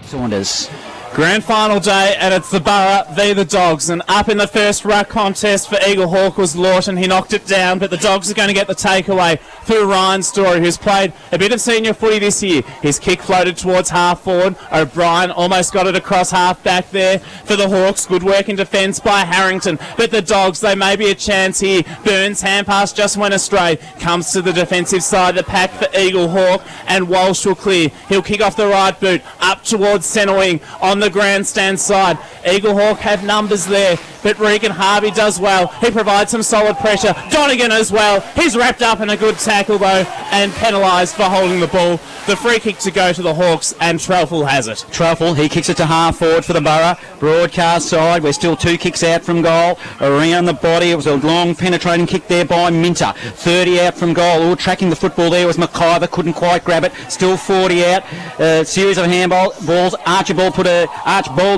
Saunders. Grand final day, and it's the Borough v the Dogs. And up in the first ruck contest for Eagle Hawk was Lawton. He knocked it down, but the Dogs are going to get the takeaway through Ryan Story, who's played a bit of senior footy this year. His kick floated towards half forward. O'Brien almost got it across half back there for the Hawks. Good work in defence by Harrington. But the Dogs, they may be a chance here. Burns hand pass just went astray. Comes to the defensive side of the pack for Eagle Hawk, and Walsh will clear. He'll kick off the right boot up towards centre wing on the grandstand side. Eagle Hawk have numbers there, but Regan Harvey does well. He provides some solid pressure. Donegan as well. He's wrapped up in a good tackle though, and penalised for holding the ball. The free kick to go to the Hawks, and Trelfall has it. Trelfall, he kicks it to half forward for the Borough. Broadcast side, we're still 2 kicks out from goal. Around the body, it was a long penetrating kick there by Minter. 30 out from goal. All tracking the football there was McIver, couldn't quite grab it. Still 40 out. Series of handballs. Archibald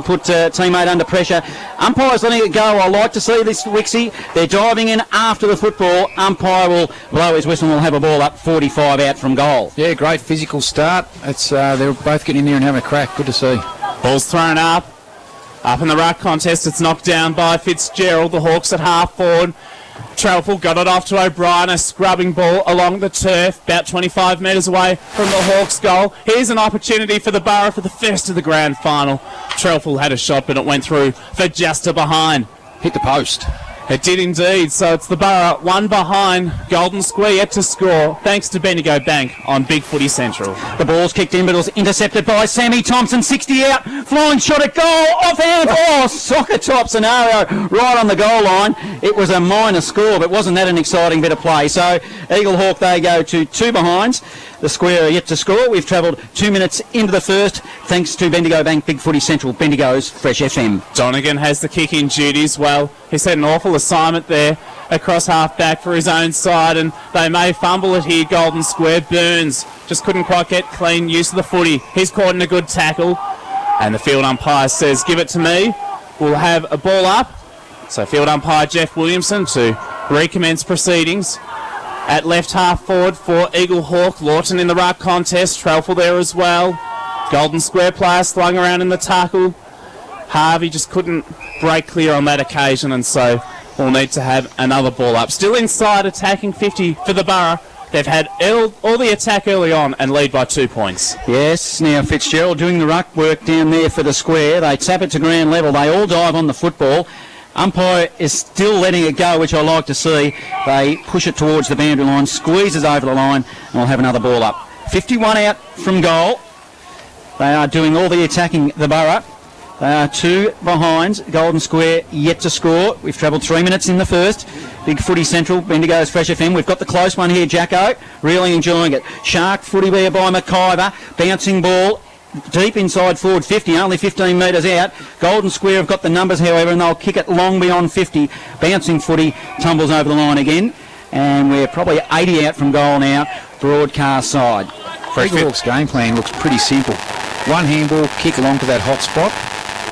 put teammate under pressure. Umpire's letting it go. I like to see this, Wixie. They're diving in after the football. Umpire will blow his whistle and will have a ball up 45 out from goal. Yeah, great physical start. It's they're both getting in there and having a crack. Good to see. Ball's thrown up. Up in the ruck contest, it's knocked down by Fitzgerald. The Hawks at half forward. Trelfall got it off to O'Brien, a scrubbing ball along the turf, about 25 metres away from the Hawks' goal. Here's an opportunity for the Borough for the first of the grand final. Trelfall had a shot, but it went through for just a behind. Hit the post. It did indeed, so it's the Borough, one behind. Golden Square yet to score, thanks to Bendigo Bank on Big Footy Central. The ball's kicked in, but it was intercepted by Sammy Thompson, 60 out, flying shot at goal, offhand, soccer top scenario, right on the goal line. It was a minor score, but wasn't that an exciting bit of play? So Eagle Hawk, they go to 2 behinds. The Square are yet to score. We've travelled 2 minutes into the first, thanks to Bendigo Bank, Big Footy Central, Bendigo's Fresh FM. Donegan has the kick in duties. Well, he's had an awful assignment there across half back for his own side, and they may fumble it here, Golden Square. Burns just couldn't quite get clean use of the footy. He's caught in a good tackle, and the field umpire says, give it to me. We'll have a ball up. So field umpire Jeff Williamson to recommence proceedings. At left half forward for Eagle Hawk. Lawton in the ruck contest. Trelfall there as well. Golden Square player slung around in the tackle. Harvey just couldn't break clear on that occasion, and so we'll need to have another ball up. Still inside, attacking 50 for the Borough. They've had all the attack early on and lead by 2 points. Yes, now Fitzgerald doing the ruck work down there for the Square. They tap it to ground level. They all dive on the football. Umpire is still letting it go, which I like to see. They push it towards the boundary line, squeezes over the line, and we'll have another ball up. 51 out from goal. They are doing all the attacking, the Borough. They are 2 behinds. Golden Square yet to score. We've travelled 3 minutes in the first. Big Footy Central, Bendigo's Fresh FM. We've got the close one here, Jacko. Really enjoying it. Shark footy there by McIver. Bouncing ball. Deep inside forward 50, only 15 metres out. Golden Square have got the numbers, however, and they'll kick it long beyond 50. Bouncing footy, tumbles over the line again. And we're probably 80 out from goal now, broadcast side. Eagle Hawk's game plan looks pretty simple. One handball, kick along to that hot spot.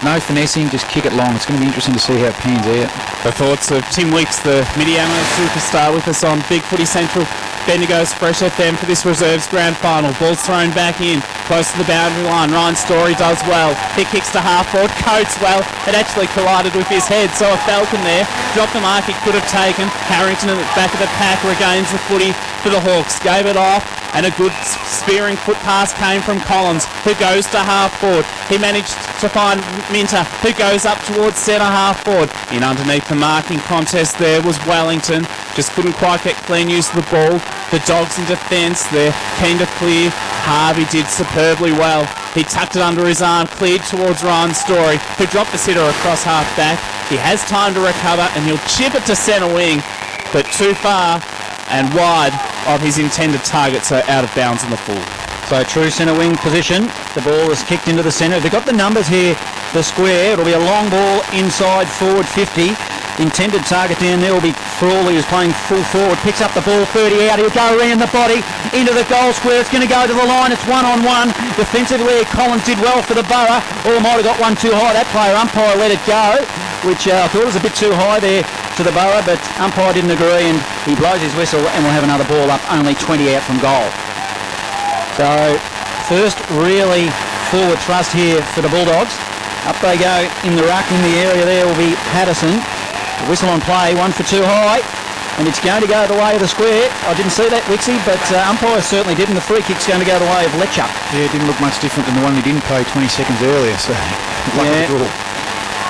No finessing, just kick it long. It's going to be interesting to see how it pans out. The thoughts of Tim Weeks, the Midiamo superstar, with us on Big Footy Central, Bendigo's Fresh FM for this reserves grand final. Ball's thrown back in, close to the boundary line. Ryan Story does well. He kicks to half forward. Coates, well, it actually collided with his head, so a Falcon there dropped the mark he could have taken. Harrington at the back of the pack regains the footy for the Hawks. Gave it off, and a good spearing foot pass came from Collins, who goes to half forward. He managed to find Minter, who goes up towards centre half forward. In underneath the marking contest there was Wellington. Just couldn't quite get clean use of the ball. The Dogs in defence, they're keen to clear. Harvey did superbly well. He tucked it under his arm, cleared towards Ryan Story, who dropped the sitter across half back. He has time to recover, and he'll chip it to centre wing, but too far and wide of his intended target, so out of bounds in the full. So true centre wing position. The ball is kicked into the centre. They've got the numbers here, the Square. It'll be a long ball inside forward 50. Intended target down there will be Frawley, who's playing full forward. Picks up the ball 30 out. He'll go around the body into the goal square. It's going to go to the line. It's 1-on-1. Defensively, Collins did well for the Borough. Or might have got one too high. That player, umpire, let it go, which I thought was a bit too high there to the Borough, but umpire didn't agree, and he blows his whistle, and we'll have another ball up, only 20 out from goal. So first really forward thrust here for the Bulldogs. Up they go in the ruck. In the area there will be Patterson. The whistle on play, 1 for 2 high. And it's going to go the way of the square. I didn't see that, Wixie, but umpire certainly did, and the free kick's going to go the way of Letcher. Yeah, it didn't look much different than the one we didn't play 20 seconds earlier, so lucky draw.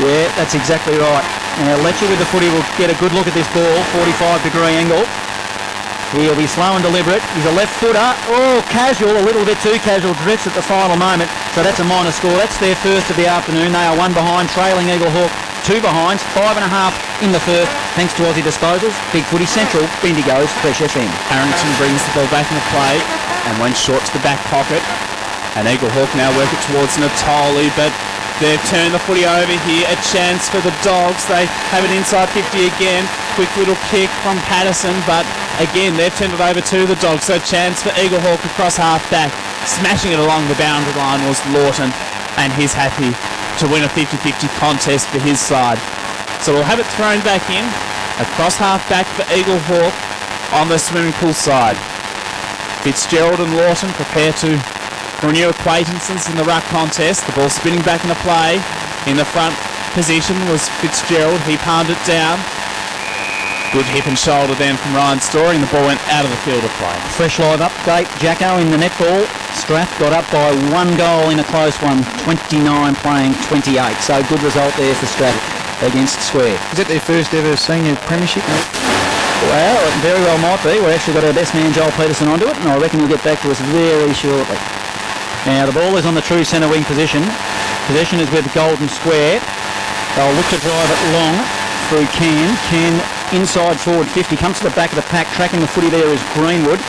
Yeah, that's exactly right. Now Letcher with the footy will get a good look at this ball, 45-degree angle. He'll be slow and deliberate. He's a left footer. Oh, casual, a little bit too casual. Drifts at the final moment. So that's a minor score. That's their first of the afternoon. They are 1 behind, trailing Eagle Hawk 2 behinds, 5.5 in the first, thanks to Aussie Disposals. Big Footy Central, Bendigo's Fresh FM. Harrington brings the ball back into play and went short to the back pocket. And Eagle Hawk now work it towards Natoli, but they've turned the footy over here. A chance for the Dogs. They have it inside 50 again. Quick little kick from Patterson, but again, they've turned it over to the Dogs. So a chance for Eagle Hawk across half back. Smashing it along the boundary line was Lawton, and he's happy to win a 50-50 contest for his side. So we'll have it thrown back in, across half back for Eagle Hawk on the swimming pool side. Fitzgerald and Lawton prepare to renew acquaintances in the ruck contest. The ball spinning back into play. In the front position was Fitzgerald. He palmed it down. Good hip and shoulder then from Ryan Story, and the ball went out of the field of play. Fresh live update, Jacko in the netball. Strath got up by 1 goal in a close one, 29 playing 28. So good result there for Strath against Square. Is that their first ever senior premiership? Well, it very well might be. We've actually got our best man Joel Peterson onto it, and I reckon he'll get back to us very shortly. Now the ball is on the true centre wing position. Possession is with Golden Square. They'll look to drive it long through Ken. Ken inside forward 50, comes to the back of the pack. Tracking the footy there is Greenwood.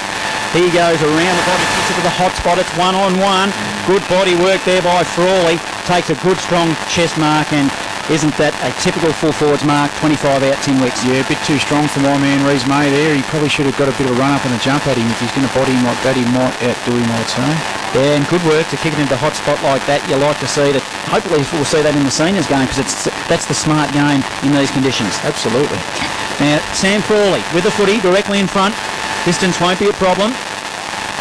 He goes around the body, kicks it to the hot spot. It's 1-on-1. Good body work there by Frawley. Takes a good strong chest mark, and isn't that a typical full forwards mark? 25 out, 10 weeks. Yeah, a bit too strong for my man Reece May there. He probably should have got a bit of a run up and a jump at him. If he's going to body him like that, he might outdo him, I'd say. Yeah, and good work to kick it into the hot spot like that. You like to see that. Hopefully we'll see that in the seniors game, because that's the smart game in these conditions. Absolutely. Now, Sam Frawley with the footy directly in front. Distance won't be a problem.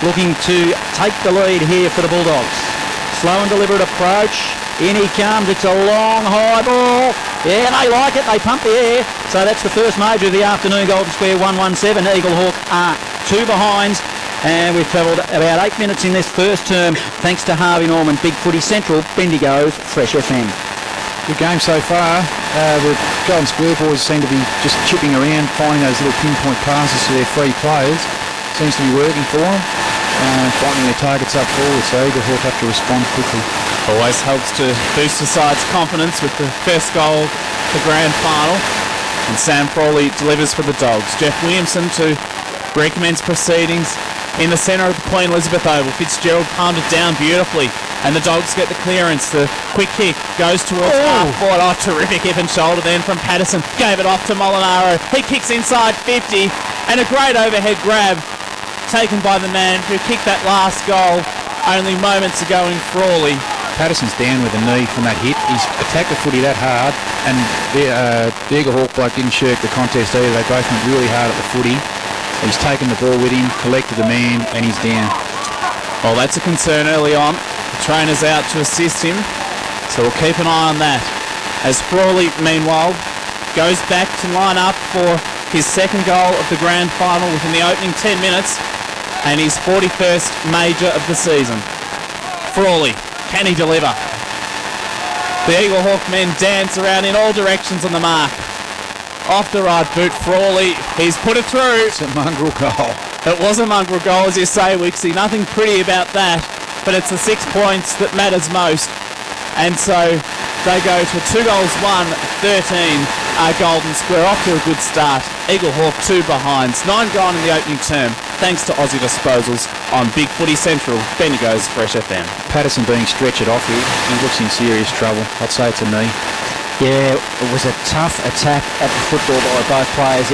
Looking to take the lead here for the Bulldogs. Slow and deliberate approach. In he comes. It's a long, high ball. Yeah, they like it. They pump the air. So that's the first major of the afternoon. Golden Square 1-1-7. Eagle Hawk are 2 behinds. And we've travelled about 8 minutes in this first term, thanks to Harvey Norman. Big Footy Central, Bendigo's Fresh FM. Good game so far. The Golden Square boys seem to be just chipping around, finding those little pinpoint passes to their free players. Seems to be working for them. Finding their targets up forward, so Eagle Hawk have to respond quickly. Always helps to boost the side's confidence with the first goal of the grand final. And Sam Frawley delivers for the Dogs. Jeff Williamson to recommence proceedings in the centre of the Queen Elizabeth Oval. Fitzgerald palmed it down beautifully, and the Dogs get the clearance. The quick kick goes towards half forward. Oh, terrific hip and shoulder then from Patterson. Gave it off to Molinaro. He kicks inside 50, and a great overhead grab taken by the man who kicked that last goal only moments ago in Frawley. Patterson's down with a knee from that hit. He's attacked the footy that hard, and the Eagle Hawk bloke didn't shirk the contest either. They both went really hard at the footy. He's taken the ball with him, collected the man, and he's down. Well, that's a concern early on. The trainer's out to assist him, so we'll keep an eye on that. As Frawley, meanwhile, goes back to line up for his second goal of the grand final within the opening 10 minutes, and his 41st major of the season. Frawley, can he deliver? The Eagle Hawk men dance around in all directions on the mark. Off the right boot, Frawley, he's put it through. It's a mongrel goal. It was a mongrel goal, as you say, Wixie. Nothing pretty about that, but it's the 6 points that matters most. And so they go to 2 goals, 1-13. Golden Square off to a good start. Eagle Hawk 2 behinds. 9 gone in the opening term, thanks to Aussie Disposals on Big Footy Central, Bendigo's Fresh FM. Patterson being stretched off here. He looks in serious trouble. I'd say it's a knee. Yeah, it was a tough attack at the football by both players.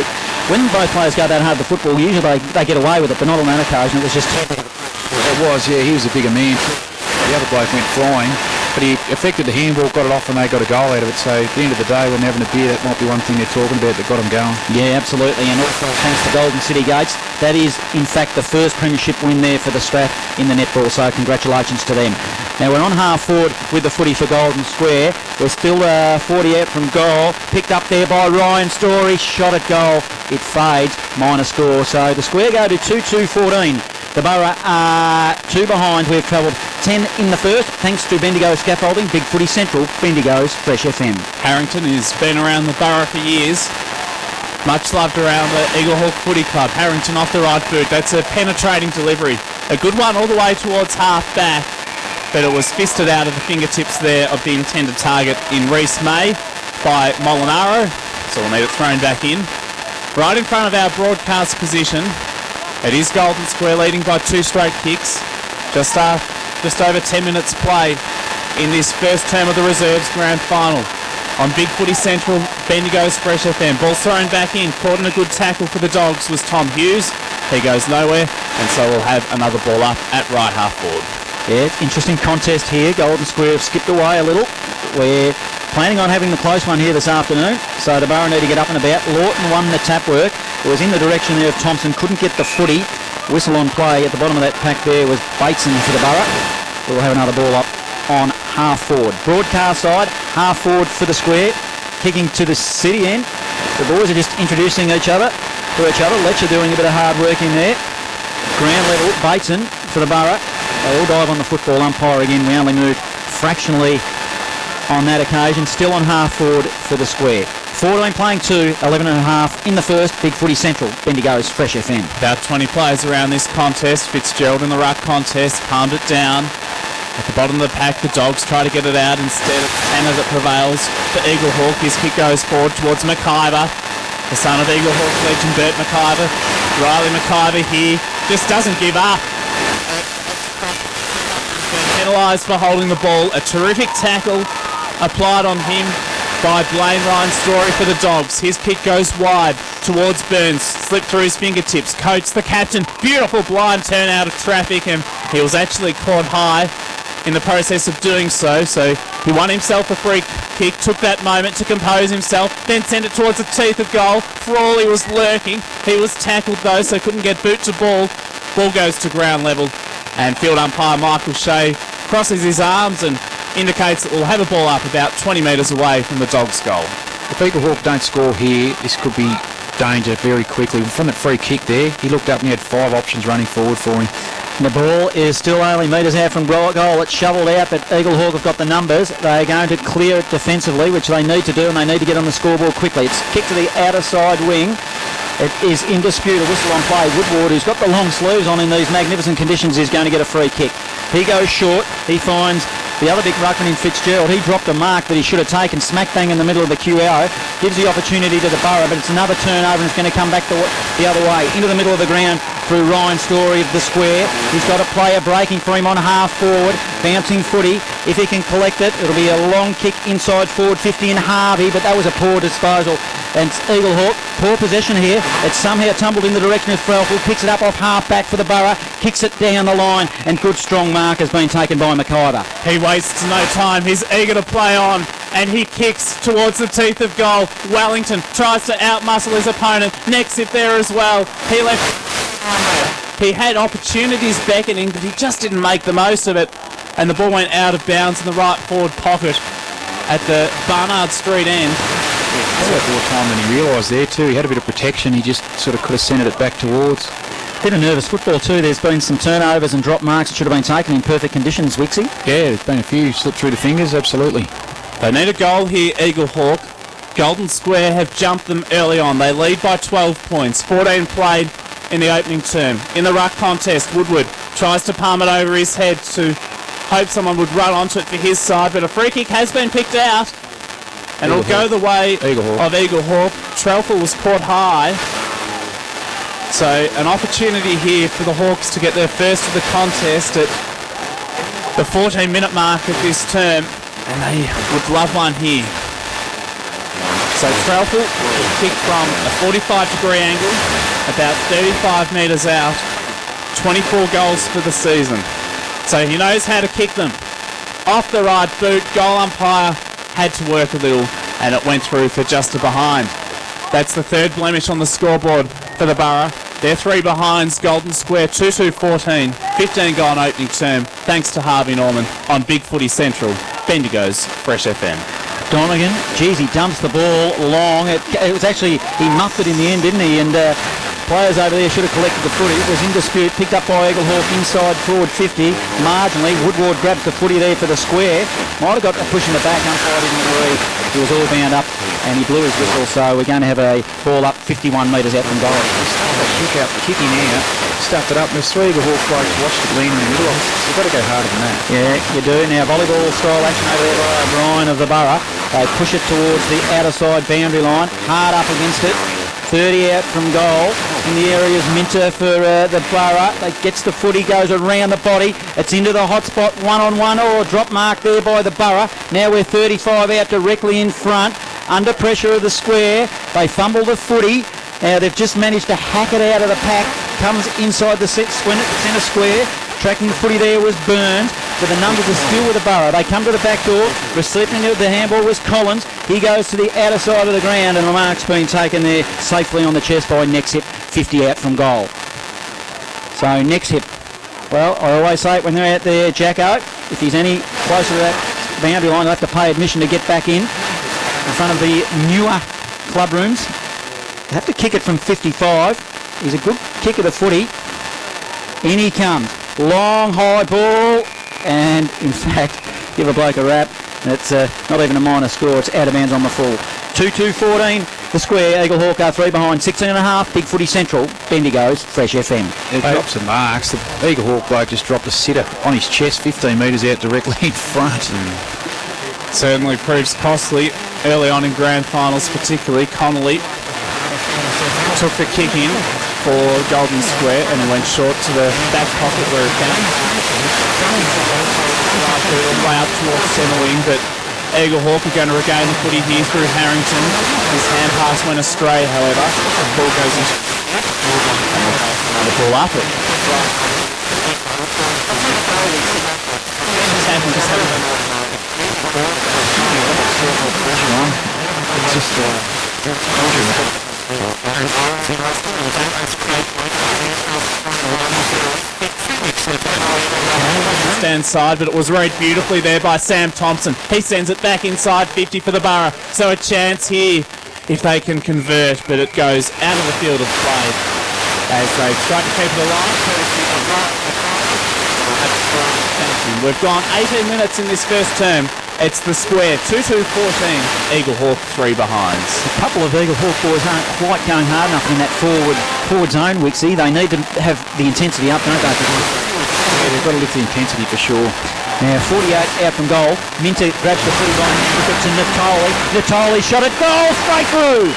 When both players go that hard at the football, usually they get away with it, but not on that occasion. It was just... It was, yeah, he was a bigger man. The other bloke went flying, but he affected the handball, got it off, and they got a goal out of it. So at the end of the day, when they're having a beer, that might be one thing they're talking about that got them going. Yeah, absolutely. And also thanks to Golden City Gates, that is, in fact, the first premiership win there for the Strath in the netball. So congratulations to them. Now we're on half forward with the footy for Golden Square. We're still 40 out from goal. Picked up there by Ryan Story. Shot at goal. It fades. Minor score. So the Square go to 2-2-14. The Borough are 2 behind. We've travelled 10 in the first thanks to Bendigo Scaffolding. Big Footy Central. Bendigo's Fresh FM. Harrington has been around the Borough for years. Much loved around the Eagle Hawk Footy Club. Harrington off the right boot. That's a penetrating delivery. A good one all the way towards half back, but it was fisted out of the fingertips there of the intended target in Reece May by Molinaro. So we'll need it thrown back in. Right in front of our broadcast position, it is Golden Square leading by 2 straight kicks. Just over 10 minutes play in this first term of the Reserves Grand Final. On Big Footy Central, Bendigo's Fresh FM. Ball's thrown back in. Caught in a good tackle for the Dogs was Tom Hughes. He goes nowhere, and so we'll have another ball up at right half forward. Yeah, interesting contest here. Golden Square have skipped away a little. We're planning on having the close one here this afternoon, so the Borough need to get up and about. Lawton won the tap work. It was in the direction there of Thompson. Couldn't get the footy. Whistle on play. At the bottom of that pack there was Bateson for the Borough. We'll have another ball up on half forward. Broadcast side, half forward for the Square. Kicking to the city end. The boys are just introducing each other. Letcher doing a bit of hard work in there. Ground level, Bateson for the Borough. They all dive on the football. Umpire again. We only moved fractionally on that occasion. Still on half forward for the Square. 14 playing 2, 11 and a half in the first. Big Footy Central, Bendigo's Fresh FM. About 20 players around this contest. Fitzgerald in the ruck contest, palmed it down. At the bottom of the pack, the Dogs try to get it out. Instead, it's Tanner that prevails for Eagle Hawk. His kick goes forward towards McIver. The son of Eagle Hawk legend Bert McIver. Riley McIver here just doesn't give up. Been penalised for holding the ball. A terrific tackle applied on him by Blaine Ryan Story for the Dogs. His kick goes wide towards Burns. Slipped through his fingertips. Coates, the captain. Beautiful blind turn out of traffic, and he was actually caught high in the process of doing so. So he won himself a free kick, took that moment to compose himself, then sent it towards the teeth of goal. Frawley was lurking. He was tackled though, so couldn't get boot to ball. Ball goes to ground level, and field umpire Michael Shea crosses his arms and indicates that we'll have a ball up about 20 metres away from the Dogs' goal. If Eagle Hawk don't score here, this could be danger very quickly. From that free kick there, he looked up and he had 5 options running forward for him. The ball is still only metres out from goal. It's shoveled out, but Eagle Hawk have got the numbers. They're going to clear it defensively, which they need to do, and they need to get on the scoreboard quickly. It's kicked to the outer side wing. It is in dispute. A whistle on play. Woodward, who's got the long sleeves on in these magnificent conditions, is going to get a free kick. He goes short. He finds the other big ruckman in Fitzgerald. He dropped a mark that he should have taken smack bang in the middle of the QO. Gives the opportunity to the Borough, but it's another turnover and it's going to come back the other way. Into the middle of the ground through Ryan Story of the Square. He's got a player breaking for him on half forward. Bouncing footy. If he can collect it, it'll be a long kick inside forward 50 in Harvey, but that was a poor disposal. And Eagle Hawk, poor possession here. It's somehow tumbled in the direction of Threlfall. Picks it up off half back for the Borough. Kicks it down the line, and good strong mark has been taken by McIver. He wastes no time. He's eager to play on, and he kicks towards the teeth of goal. Wellington tries to outmuscle his opponent. Necks it there as well. He had opportunities beckoning, but he just didn't make the most of it. And the ball went out of bounds in the right forward pocket at the Barnard Street end. He had more time than he realised there too. He had a bit of protection. He just sort of could have centred it back towards. Bit of nervous football too. There's been some turnovers and drop marks that should have been taken in perfect conditions, Wixie. Yeah, there's been a few slipped through the fingers, absolutely. They need a goal here, Eagle Hawk. Golden Square have jumped them early on. They lead by 12 points. 14 played in the opening term. In the ruck contest, Woodward tries to palm it over his head to hope someone would run onto it for his side, but a free kick has been picked out, and it'll go the way of Eagle Hawk. Trelfall was caught high, so an opportunity here for the Hawks to get their first of the contest at the 14-minute mark of this term, and they would love one here. So Trelfall kicked from a 45-degree angle, about 35 metres out, 24 goals for the season. So he knows how to kick them. Off the right boot, goal umpire had to work a little, and it went through for just a behind. That's the third blemish on the scoreboard for the Borough. They're 3 behinds. Golden Square 2-2-14. 15 goal opening term. Thanks to Harvey Norman on Big Footy Central. Bendigo's Fresh FM. Donegan, geez, he dumps the ball long. It was actually, he muffed it in the end, didn't he? And players over there should have collected the footy. It was in dispute, picked up by Eaglehawk inside forward 50. Marginally, Woodward grabs the footy there for the square. Might have got a push in the back, umpire didn't agree. He was all bound up and he blew his whistle, so we're going to have a ball up 51 metres out from goal. Kicking out, stuffed it up, and there's 3 Eaglehawk blokes watched it lean in the middle. You've got to go harder than that. Yeah, you do. Now, volleyball style action over there by O'Brien of the Borough. They push it towards the outer side boundary line. Hard up against it. 30 out from goal. In the area is Minter for the Borough. They gets the footy, goes around the body. It's into the hot spot, one-on-one, or a drop mark there by the Borough. Now we're 35 out directly in front. Under pressure of the square. They fumble the footy. Now they've just managed to hack it out of the pack. Comes inside the centre square. Tracking the footy there was Burns, but the numbers are still with the Borough. They come to the back door. Receiving it, the handball was Collins. He goes to the outer side of the ground, and the mark's been taken there safely on the chest by Nexhip, 50 out from goal. So Nexhip, well, I always say it when they're out there, Jacko, if he's any closer to that boundary line, they'll have to pay admission to get back in front of the newer club rooms. They have to kick it from 55. He's a good kick of the footy. In he comes. Long, high ball, and in fact, give a bloke a rap. It's not even a minor score. It's out of bounds on the full. 2-2-14, the square. Eaglehawk are 3 behind. 16.5, Big Footy Central. Bendigo's Fresh FM. It drops the marks. The Eaglehawk bloke just dropped a sitter on his chest, 15 metres out directly in front. Certainly proves costly early on in grand finals, particularly. Connolly took the kick in for Golden Square and went short to the back pocket where it came. Way up towards centre wing, but Eaglehawk are going to regain the footy here through Harrington. His hand pass went astray, however. The ball goes into the ball up it. Stand side, but it was read beautifully there by Sam Thompson. He sends it back inside 50 for the Borough. So a chance here if they can convert, but it goes out of the field of play as they try to keep it alive. We've gone 18 minutes in this first term. It's the square, 2-2-14, Eaglehawk 3 behinds. A couple of Eaglehawk boys aren't quite going hard enough in that forward zone, Wixie. They need to have the intensity up, don't they? Yeah, they've got to lift the intensity for sure. Now 48 out from goal. Minter grabs the footy line, took it to Natoli. Natoli shot it, goal, straight through.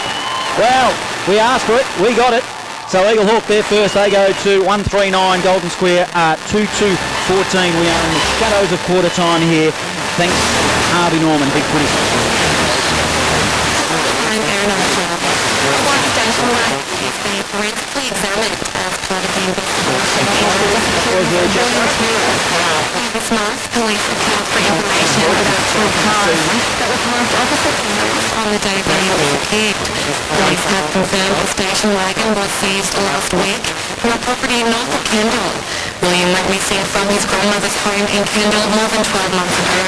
Well, we asked for it, we got it. So Eaglehawk there first, they go to 139, Golden Square 2-2-14. We are in the shadows of quarter time here. Thanks Harvey Norman, Big Footy. I'm Erin Archer. One station one is being forensically examined as part of the investigation this month, police account for information about two cars that were parked opposite homes on the day William disappeared. Police have confirmed the station wagon was seized last week from a property north of Kendall. William went missing from his grandmother's home in Kendall more than 12 months ago.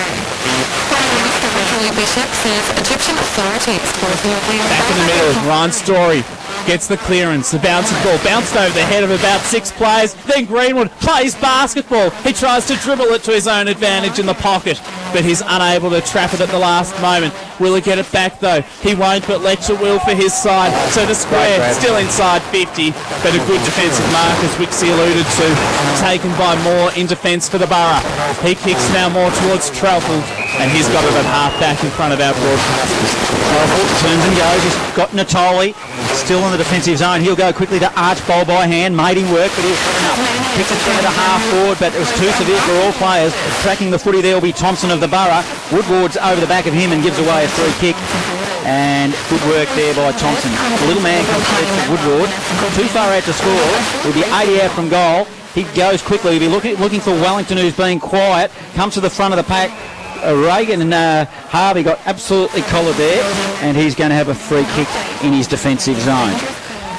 Prime Minister Julie Bishop says Egyptian authorities back in the middle, Ryan Story gets the clearance, the bouncing ball bounced over the head of about 6 players, then Greenwood plays basketball. He tries to dribble it to his own advantage in the pocket, but he's unable to trap it at the last moment. Will he get it back though? He won't, but Letcher will for his side. So the square still inside 50, but a good defensive mark, as Wixie alluded to, taken by Moore in defence for the Borough. He kicks now more towards Trelford, and he's got it at half back in front of our broadcasters. Turns and goes. He's got Natoli still in the defensive zone. He'll go quickly to Archbold by hand. Made him work, but he's got enough. Kicks it down to half forward, but it was too severe for all players. Tracking the footy there will be Thompson of the Borough. Woodward's over the back of him and gives away a free kick. And good work there by Thompson. The little man comes through for Woodward. Too far out to score. He'll be 80 out from goal. He goes quickly. He'll be looking for Wellington, who's being quiet. Comes to the front of the pack. Reagan and Harvey got absolutely collared there, and he's going to have a free kick in his defensive zone.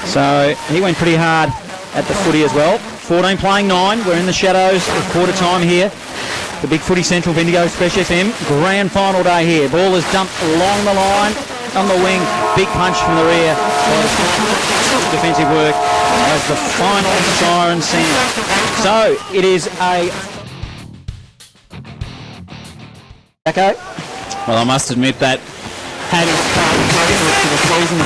So he went pretty hard at the footy as well. 14 playing 9. We're in the shadows of quarter time here. The Big Footy Central Bendigo Fresh FM grand final day here. Ball is dumped along the line, on the wing. Big punch from the rear. Defensive work as the final siren sound. So it is a... Okay. Well, I must admit that Paddy's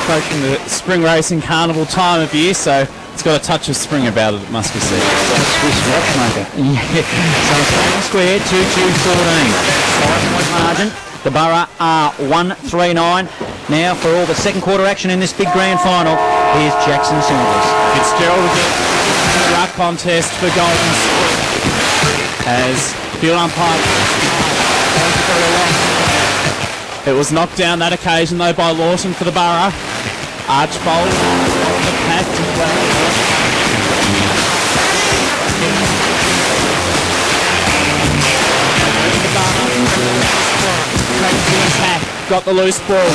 approaching the spring racing carnival time of year, so it's got a touch of spring about it, it must be said. Swiss watchmaker. Yeah. So Stadium Square, 2-2-14. 5-point margin. The Borough are 1-3-9. Now for all the second quarter action in this big grand final, here's Jackson Saunders. Fitzgerald again in the ruck contest for Golden Square as field umpire. It was knocked down that occasion though by Lawson for the Borough. Archbold on the pack to play. Got the loose ball.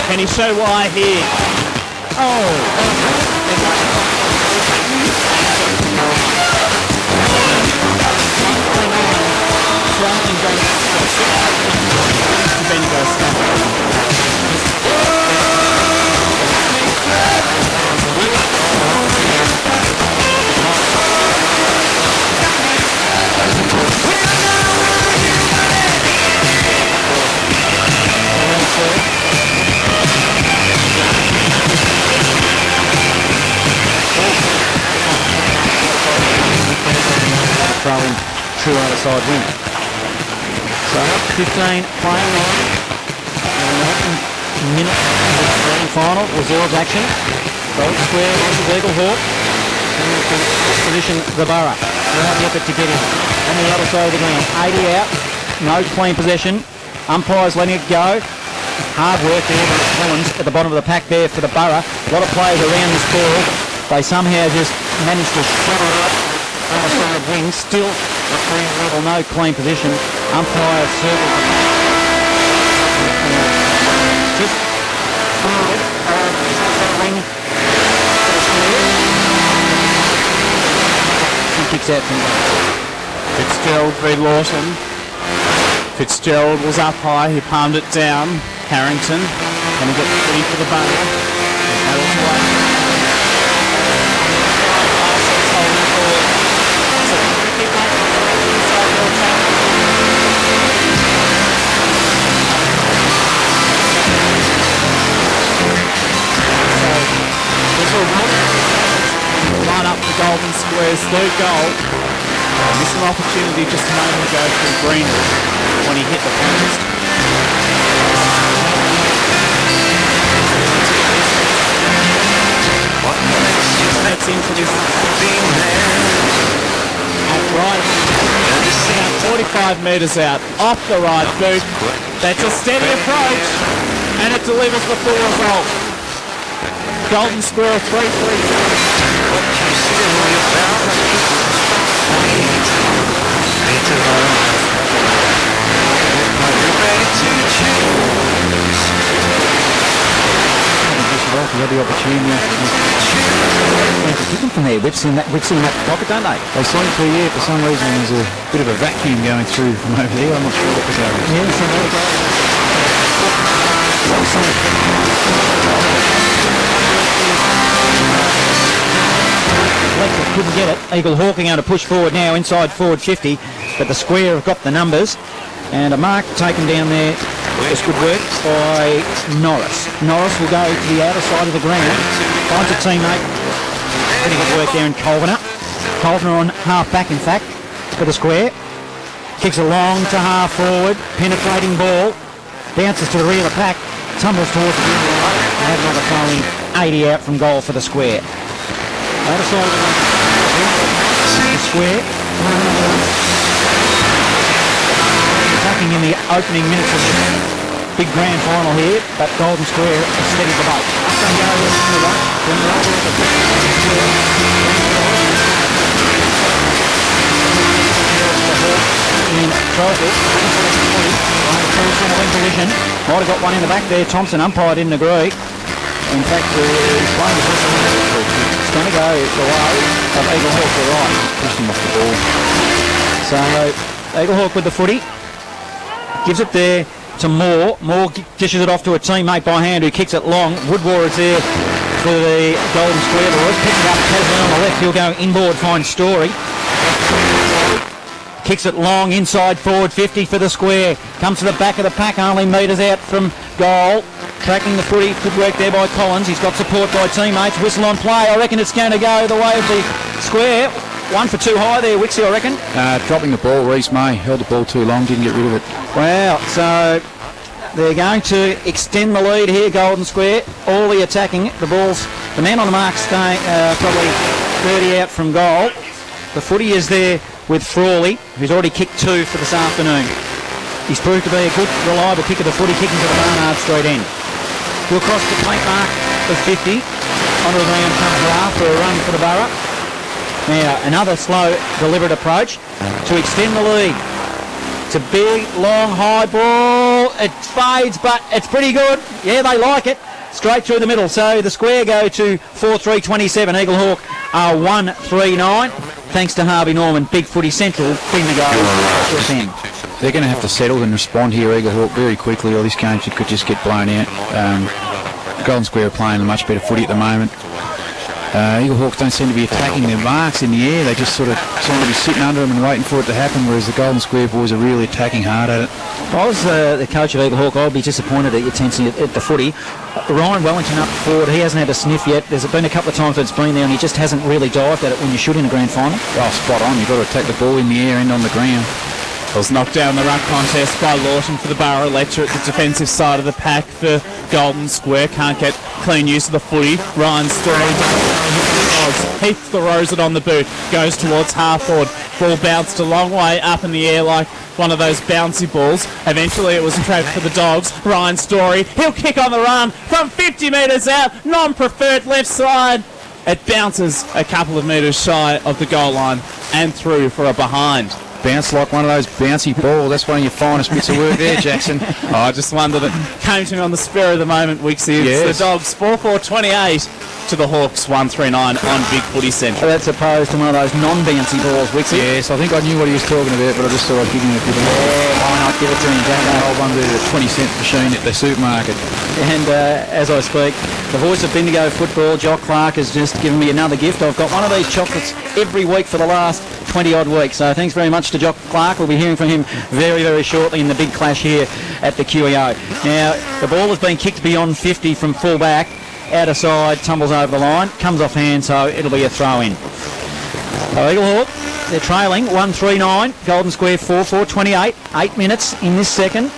Can he show why here? Throwing true other side wing. So 15 playing on. Minute of the grand final. Reserves action. Golden Square versus Eagle Hawk. Position the Borough. Without the effort to get in. On the other side of the ground. 80 out. No clean possession. Umpires letting it go. Hard work there by Collins at the bottom of the pack there for the Borough. A lot of players around this ball. They somehow just managed to shut it up. Other side wing, still a clean level, no clean position. Umpire circles the back. Just forward, wing. He kicks out from there. Fitzgerald v Lawson. Fitzgerald was up high, he palmed it down. Harrington, and he got ready for the ball. Line up for Golden Square's third goal. Missed an opportunity just a moment ago for Greenwood when he hit the post. That's into this at right, about 45 metres out, off the right boot. That's a steady approach, and it delivers the full result. Golden Square 3-3. He had the opportunity. Different from there, whips in that pocket, don't they? They seem to, yeah, for some reason there's a bit of a vacuum going through from over there. I'm not sure what the go is. Yeah, so Fletcher couldn't get it. Eagle Hawking able to push forward now inside forward 50, but the Square have got the numbers. And a mark taken down there. It's good work by Norris. Norris will go to the outer side of the ground. Finds a teammate. Pretty good work there in Colviner. Colviner on half back, in fact. for the square. Kicks it long to half forward. Penetrating ball. Bounces to the rear of the pack. Tumbles towards the end line. And have another throwing 80 out from goal for the square. Other side of the square. Attacking in the opening minutes of the big grand final here, but Golden Square has steadied the boat. Up they go in the ruck. Then the other of the square. In trophy. In position. Might have got one in the back there. Thompson, umpire, didn't agree. In fact, it's going to go the way of Eagle Hawk to the right. Pushed him off the ball. So Eagle Hawk with the footy. Gives it there to Moore. Moore dishes it off to a teammate by hand who kicks it long. Woodward is there for the Golden Square boys. Picks it up. Tasman on the left. He'll go inboard, find Story. Kicks it long, inside forward 50 for the square. Comes to the back of the pack, only metres out from goal. Tracking the footy, good work there by Collins. He's got support by teammates. Whistle on play. I reckon it's going to go the way of the square. 1 for 2 high there, Wixie, I reckon. Dropping the ball, Reece May held the ball too long, didn't get rid of it. Wow, so they're going to extend the lead here, Golden Square. All the attacking, the balls, the man on the mark staying probably 30 out from goal. The footy is there with Frawley, who's already kicked 2 for this afternoon. He's proved to be a good, reliable kicker. The footy kicking to the Barnard straight end. He'll cross the plate mark of 50. Onto the ground comes Ra for a run for the Borough. Now, another slow, deliberate approach to extend the lead. It's a big, long, high ball. It fades, but it's pretty good. Yeah, they like it. Straight through the middle. So the square go to 4-3-27. Eagle Hawk are 1-3-9. Thanks to Harvey Norman. Big Footy Central. Bring the goal with them. They're going to have to settle and respond here, Eagle Hawk, very quickly, or this game could just get blown out. Golden Square are playing a much better footy at the moment. Eagle Hawks don't seem to be attacking their marks in the air. They just sort of seem to be sitting under them and waiting for it to happen, whereas the Golden Square boys are really attacking hard at it. If I was the coach of Eagle Hawk, I'd be disappointed at your intensity at the footy. Ryan Wellington up forward, he hasn't had a sniff yet. There's been a couple of times that it's been there and he just hasn't really dived at it when you should in a grand final. Oh, spot on. You've got to attack the ball in the air and on the ground. It was knocked down the ruck contest by Lawton for the Borough Lecture at the defensive side of the pack for Golden Square. Can't get clean use of the footy. Ryan Story Heath throws it on the boot. Goes towards half forward. Ball bounced a long way up in the air like one of those bouncy balls. Eventually it was trapped for the Dogs. Ryan Story, he'll kick on the run from 50 metres out. Non-preferred left side. It bounces a couple of metres shy of the goal line and through for a behind. Bounce like one of those bouncy balls. That's one of your finest bits of work there, Jackson. I just wondered, it came to me on the spur of the moment, Wixie. It's the Dogs 4-4-28 to the Hawks 1-3-9 on Big Footy Central. That's opposed to one of those non-bouncy balls, Wixie. Yes, I think I knew what he was talking about, but I just thought I'd give him a bit of why not give it to him, Jack? I'll one with a 20-cent machine at the supermarket. And as I speak, the voice of Bendigo football, Jock Clark, has just given me another gift. I've got one of these chocolates every week for the last 20-odd weeks. So thanks very much to Jock Clark. We'll be hearing from him very, very shortly in the big clash here at the QEO. Now, the ball has been kicked beyond 50 from full back. Out of side, tumbles over the line, comes off hand, so it'll be a throw-in. Eagle Hawk, they're trailing 1-3-9. Golden Square 4-4-28. 8 minutes in this second.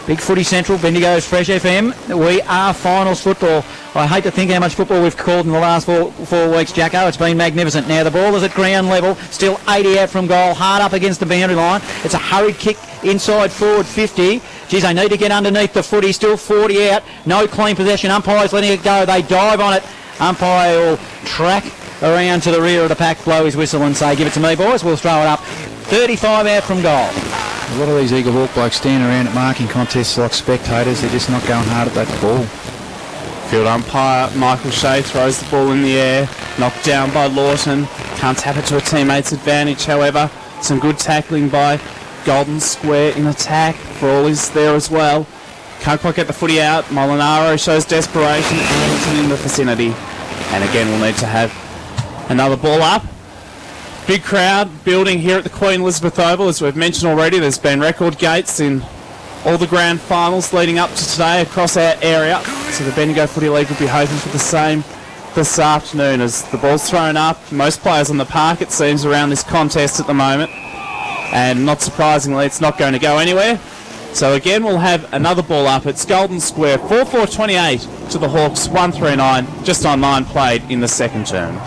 Big Footy Central, Bendigo's Fresh FM. We are finals football. I hate to think how much football we've called in the last four weeks, Jacko. It's been magnificent. Now the ball is at ground level, still 80 out from goal, hard up against the boundary line. It's a hurried kick inside forward 50. Geez, they need to get underneath the footy, still 40 out. No clean possession. Umpire's letting it go. They dive on it. Umpire will track around to the rear of the pack, blow his whistle and say, give it to me, boys. We'll throw it up. 35 out from goal. A lot of these Eagle Hawk blokes stand around at marking contests like spectators. They're just not going hard at that ball. Field umpire Michael Shea throws the ball in the air, knocked down by Lawton. Can't tap it to a teammate's advantage, however. Some good tackling by Golden Square in attack. Brawl is there as well. Can't quite get the footy out. Molinaro shows desperation. Hamilton in the vicinity. And again, we'll need to have another ball up. Big crowd building here at the Queen Elizabeth Oval. As we've mentioned already, there's been record gates in all the grand finals leading up to today across our area. So the Bendigo Footy League will be hoping for the same this afternoon as the ball's thrown up. Most players on the park, it seems, around this contest at the moment. and not surprisingly, it's not going to go anywhere. So again, we'll have another ball up. It's Golden Square, 4-4-28 to the Hawks, 1-3-9, just on 9 played in the second term.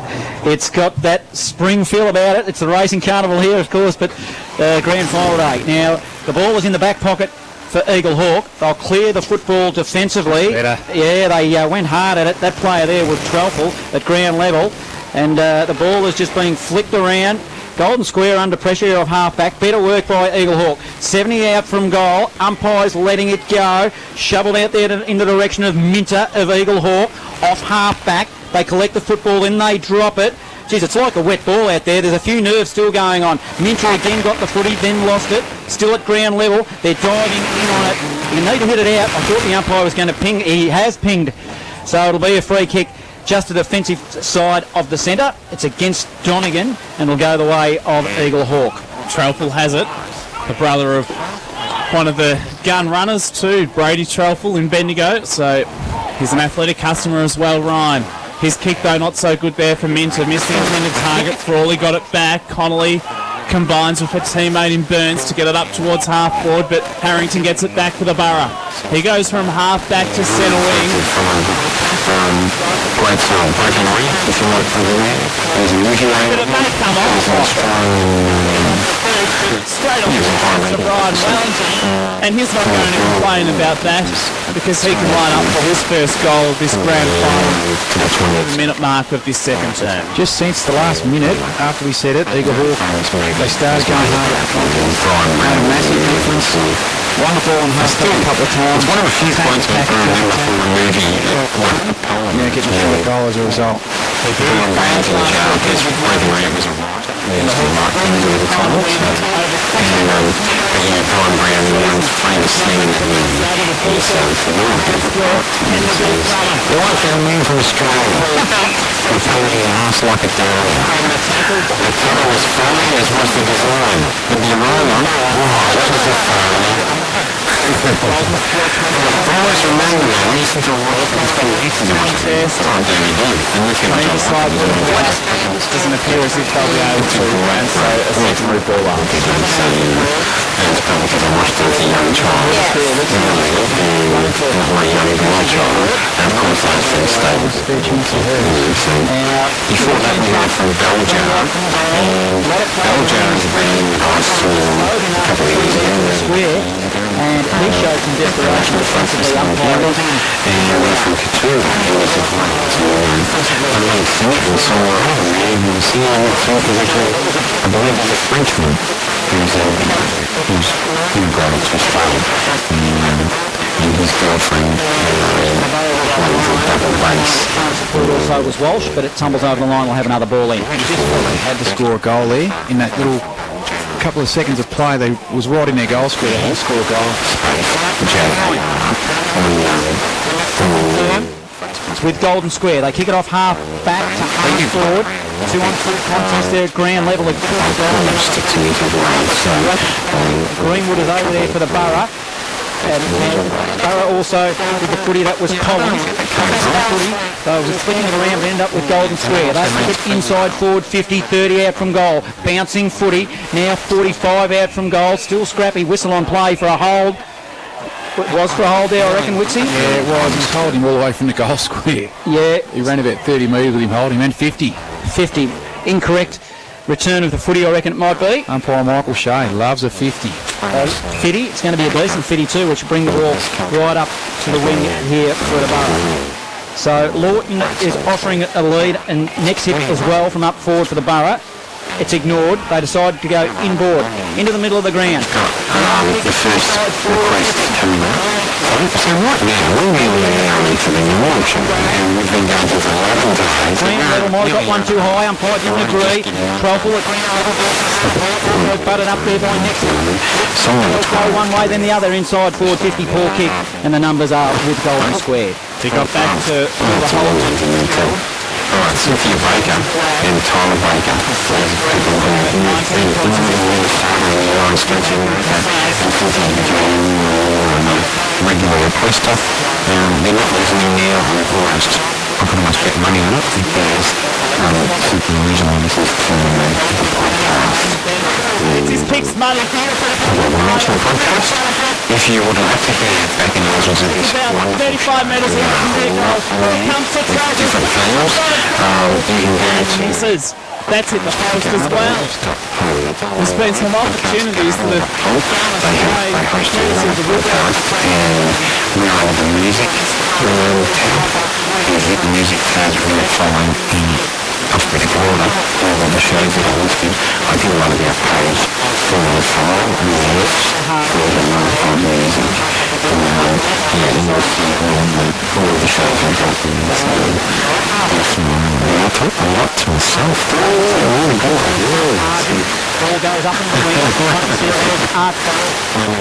It's got that spring feel about it. It's the racing carnival here, of course, but grand final day. Now, the ball is in the back pocket for Eagle Hawk. They'll clear the football defensively. Better. Yeah, they went hard at it. That player there was Trelfel at ground level, and the ball is just being flicked around. Golden Square under pressure of half-back. Better work by Eagle Hawk. 70 out from goal. Umpires letting it go. Shoveled out there in the direction of Minter of Eagle Hawk. Off half-back. They collect the football, then they drop it. Geez, it's like a wet ball out there. There's a few nerves still going on. Minter again got the footy, then lost it. Still at ground level. They're diving in on it. You need to hit it out. I thought the umpire was going to ping. He has pinged. So it'll be a free kick. Just the defensive side of the centre. It's against Donegan and will go the way of Eagle Hawk. Trelfel has it, the brother of one of the gun runners too, Brady Trelfel in Bendigo, so he's an athletic customer as well, Ryan. His kick though not so good there for Minter, missing intended target. Frawley got it back. Connolly combines with a teammate in Burns to get it up towards half forward, but Harrington gets it back for the Borough. He goes from half back to centre wing. Straight on to Brian Wellington, and he's not going to complain about that because he can line up for his first goal of this grand final at the minute mark of this second term. Just since the last minute after we said it, Eagle Hawk, they started going hard at the front. Made a massive difference. Won the ball on half back a couple of times. It's one of a few points we can remember from removing Getting a short goal as a result. people going back to the jail because whether it was a right, there's the right thing to do with the tunnel. And Brian Brown, the one famous thing that he said for the want to move from Australia. He told me to ask like a dahlia. The tunnel was funny as was the design. But the aroma, wow, that was a fun. Always remember that when you think of what it's been written on DVD, and you can Doesn't appear as if they'll be able to, and so a secondary ball up. and it's probably because I watched it as a young child. My young boy child, and of course I was very stable. Before that we went from Beljar, and Beljar is a band I saw a couple of years ago. Square, and he showed some desperation defensively umpiring. And I went from Couture, who was a great I made thought and saw another man who was here, and I thought was actually, I believe he's a Frenchman, who's gone to Australia. And his girlfriend plays a double bass. It also was Walsh, but it tumbles over the line. We'll have another ball in. They had to score a goal there in that little couple of seconds of play. They was right in their goal square. They had to score a goal. It's with Golden Square. They kick it off half back to half forward. 2-on-2 contest there at ground level. Greenwood is over there for the Borough. And Borough also with the footy that was Collins. They was flicking it around but ended up with Golden Square. They kick it inside forward 50, 30 out from goal. Bouncing footy. Now 45 out from goal. Still scrappy. Whistle on play for a hold. It was for a hold there, I reckon, Wixie. Yeah, it was. He was holding him all the way from the goal square. Yeah. He ran about 30 metres with him holding him, and 50. 50. Incorrect return of the footy, I reckon it might be. Umpire Michael Shea loves a 50. 50. It's going to be a decent 52, which will bring the ball right up to the wing here for the Borough. So Lawton is offering a lead, and next hit as well from up forward for the Borough. It's ignored. They decide to go inboard, into the middle of the ground. The first request coming up. So right now, we're really into the launch, and we've been going for 11 days. Ground level might have got one too high. Umpire didn't agree. Trelfel at ground level. Butted up there by next. Go one way, then the other. Inside forward 50, poor kick, and the numbers are with Golden Square. He got back to the hold. Alright, Cynthia Baker and Tyler Baker. Those people who really started in the line stretching and Cynthia became a regular requester. They're not listening now, almost. I pretty much bet money on it because the reason why this is the podcast. It's his picks money. The national podcast. If you would like to hear back in the results of this About 35 metres in from there goes. Comes to Travis. different fails, you can go to Misses. That's hit the post as well. There's been some opportunities that have gone astray. The Woodward. and we are the music the music has really following in alphabetical order all of the shows that are listed. I did want to be a page for the file and the lyrics for the non-hard music. Yeah, and you'll see all of the shows I'm talking about. So, I talk a lot to myself. Oh, God, Ball goes up in the wing. Art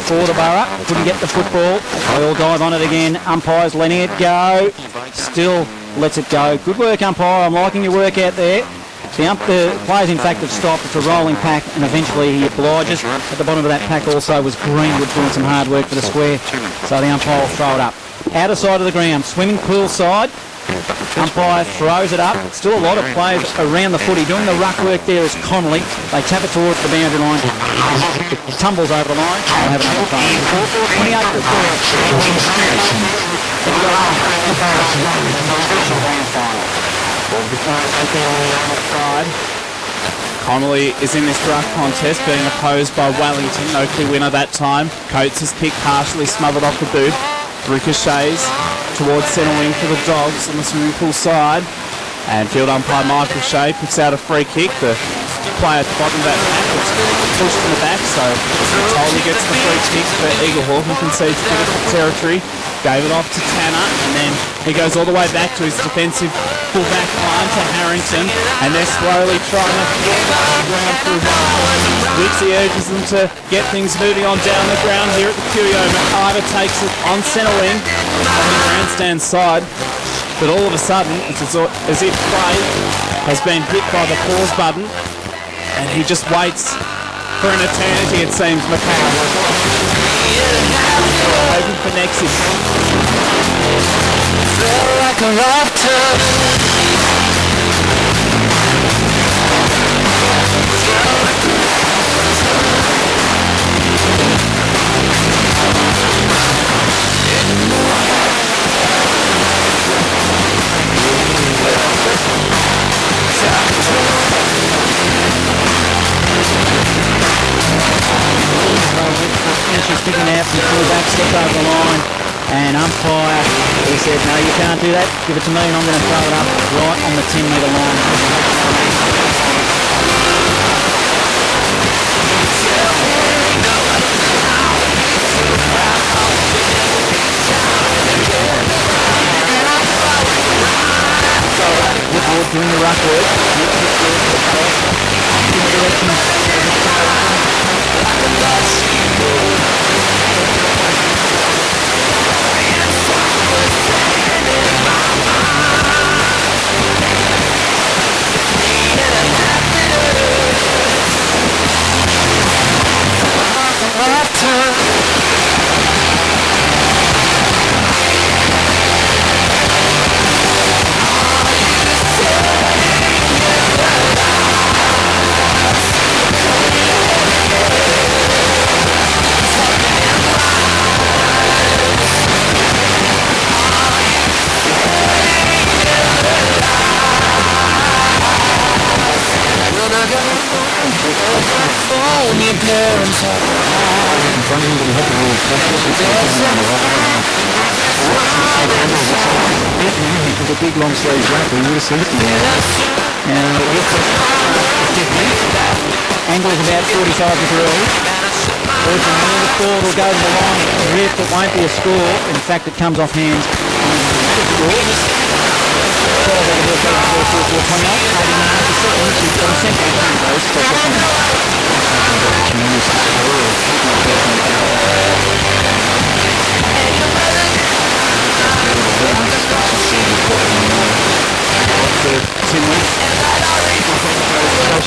for the Borough. Couldn't get the football. They all dive on it again. Umpire's letting it go. Still lets it go. Good work, umpire. I'm liking your work out there. The players, in fact, have stopped. It's a rolling pack, and eventually he obliges. At the bottom of that pack also was Greenwood doing some hard work for the square. So the umpire will throw it up. Outer side of the ground, swimming pool side. Umpire throws it up. Still a lot of players around the footy. Doing the ruck work there is Connolly. They tap it towards the boundary line. It tumbles over the line. They'll have another try. 28 to 4. Connolly is in this ruck contest, being opposed by Wellington. No clear winner that time. Coates is picked partially smothered off the boot. Ricochets towards centre wing for the Dogs on the swimming pool side. And field umpire Michael Shea picks out a free kick. The player at the bottom of that pack was pushed to the back, so Tolly gets the free kick for Eaglehawk and concedes difficult territory. Gave it off to Tanner, and then he goes all the way back to his defensive full-back line to Harrington, and they're slowly trying to get the ground through. Wixie urges them to get things moving on down the ground here at the Curio. McIver takes it on centre wing on the grandstand side, but all of a sudden it's as if play has been hit by the pause button, and he just waits for an eternity, it seems, McIver. Hoping for Nexus. Like a She's picking out from full-back, step over the line, and umpire, he said, no, you can't do that, give it to me and I'm going to throw it up right on the 10-metre line. Woodward doing the ruck work. In the direction. With a big long sleeve jacket, you would have seen it. Angle is about 45 degrees. Fortunately, the ball will go to the line. Rip, it won't be a score. In fact, it comes off hands.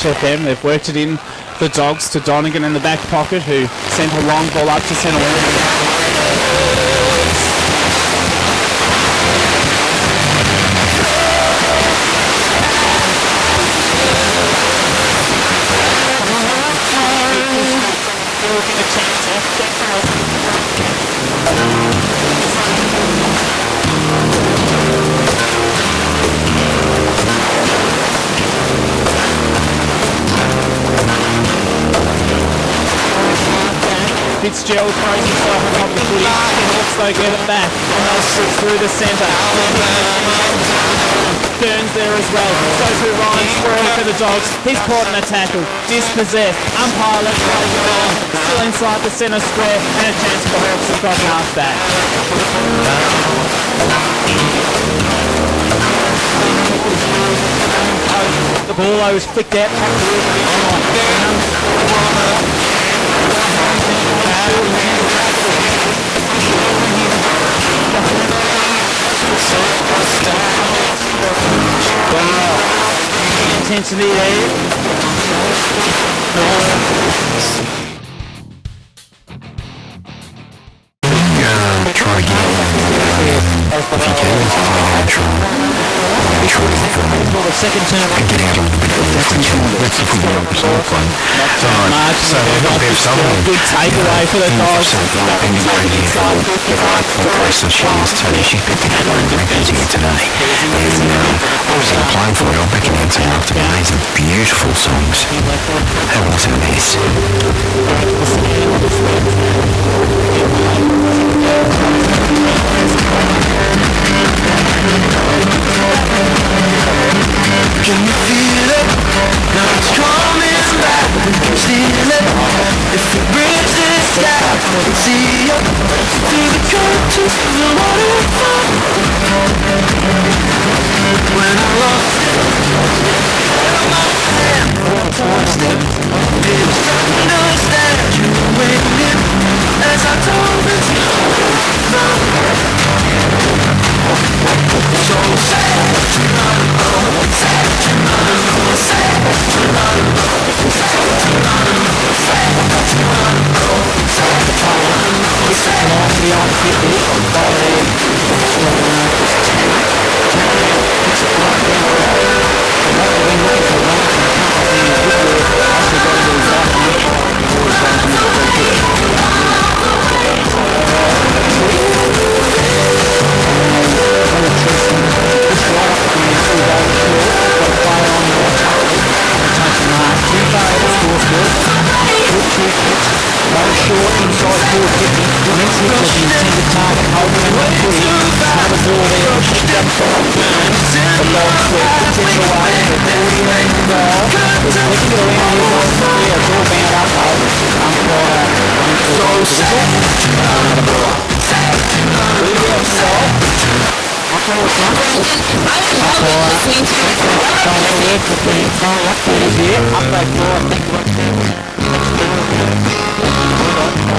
FM, they've worked it in the Dogs to Donegan in the back pocket, who sent a long ball up to centre wing. Fitzgerald throws himself on top of the footy. The Hawks though get it back, and they'll slip through the centre. Burns there as well. So through Ryan Squirrel for the Dogs. He's caught in a tackle. Dispossessed. Umpire lets go on. Still inside the centre square, and a chance for Hawks across half back. The ball was flicked out. Intensity there. Try to get if you can, For the second term. get out a little bit of that's the football episode fun. So Good takeaway for the Dogs. She picked it up on records here today. And obviously applying for it, I'll back it out to after amazing, beautiful songs. That was a mess. Can you feel it? Now it's coming back. Steal it. If we bridge this gap, see it through the curtains of the waterfall. When I lost it, held my hand, touched it. It was understand you were waiting as I told it. So say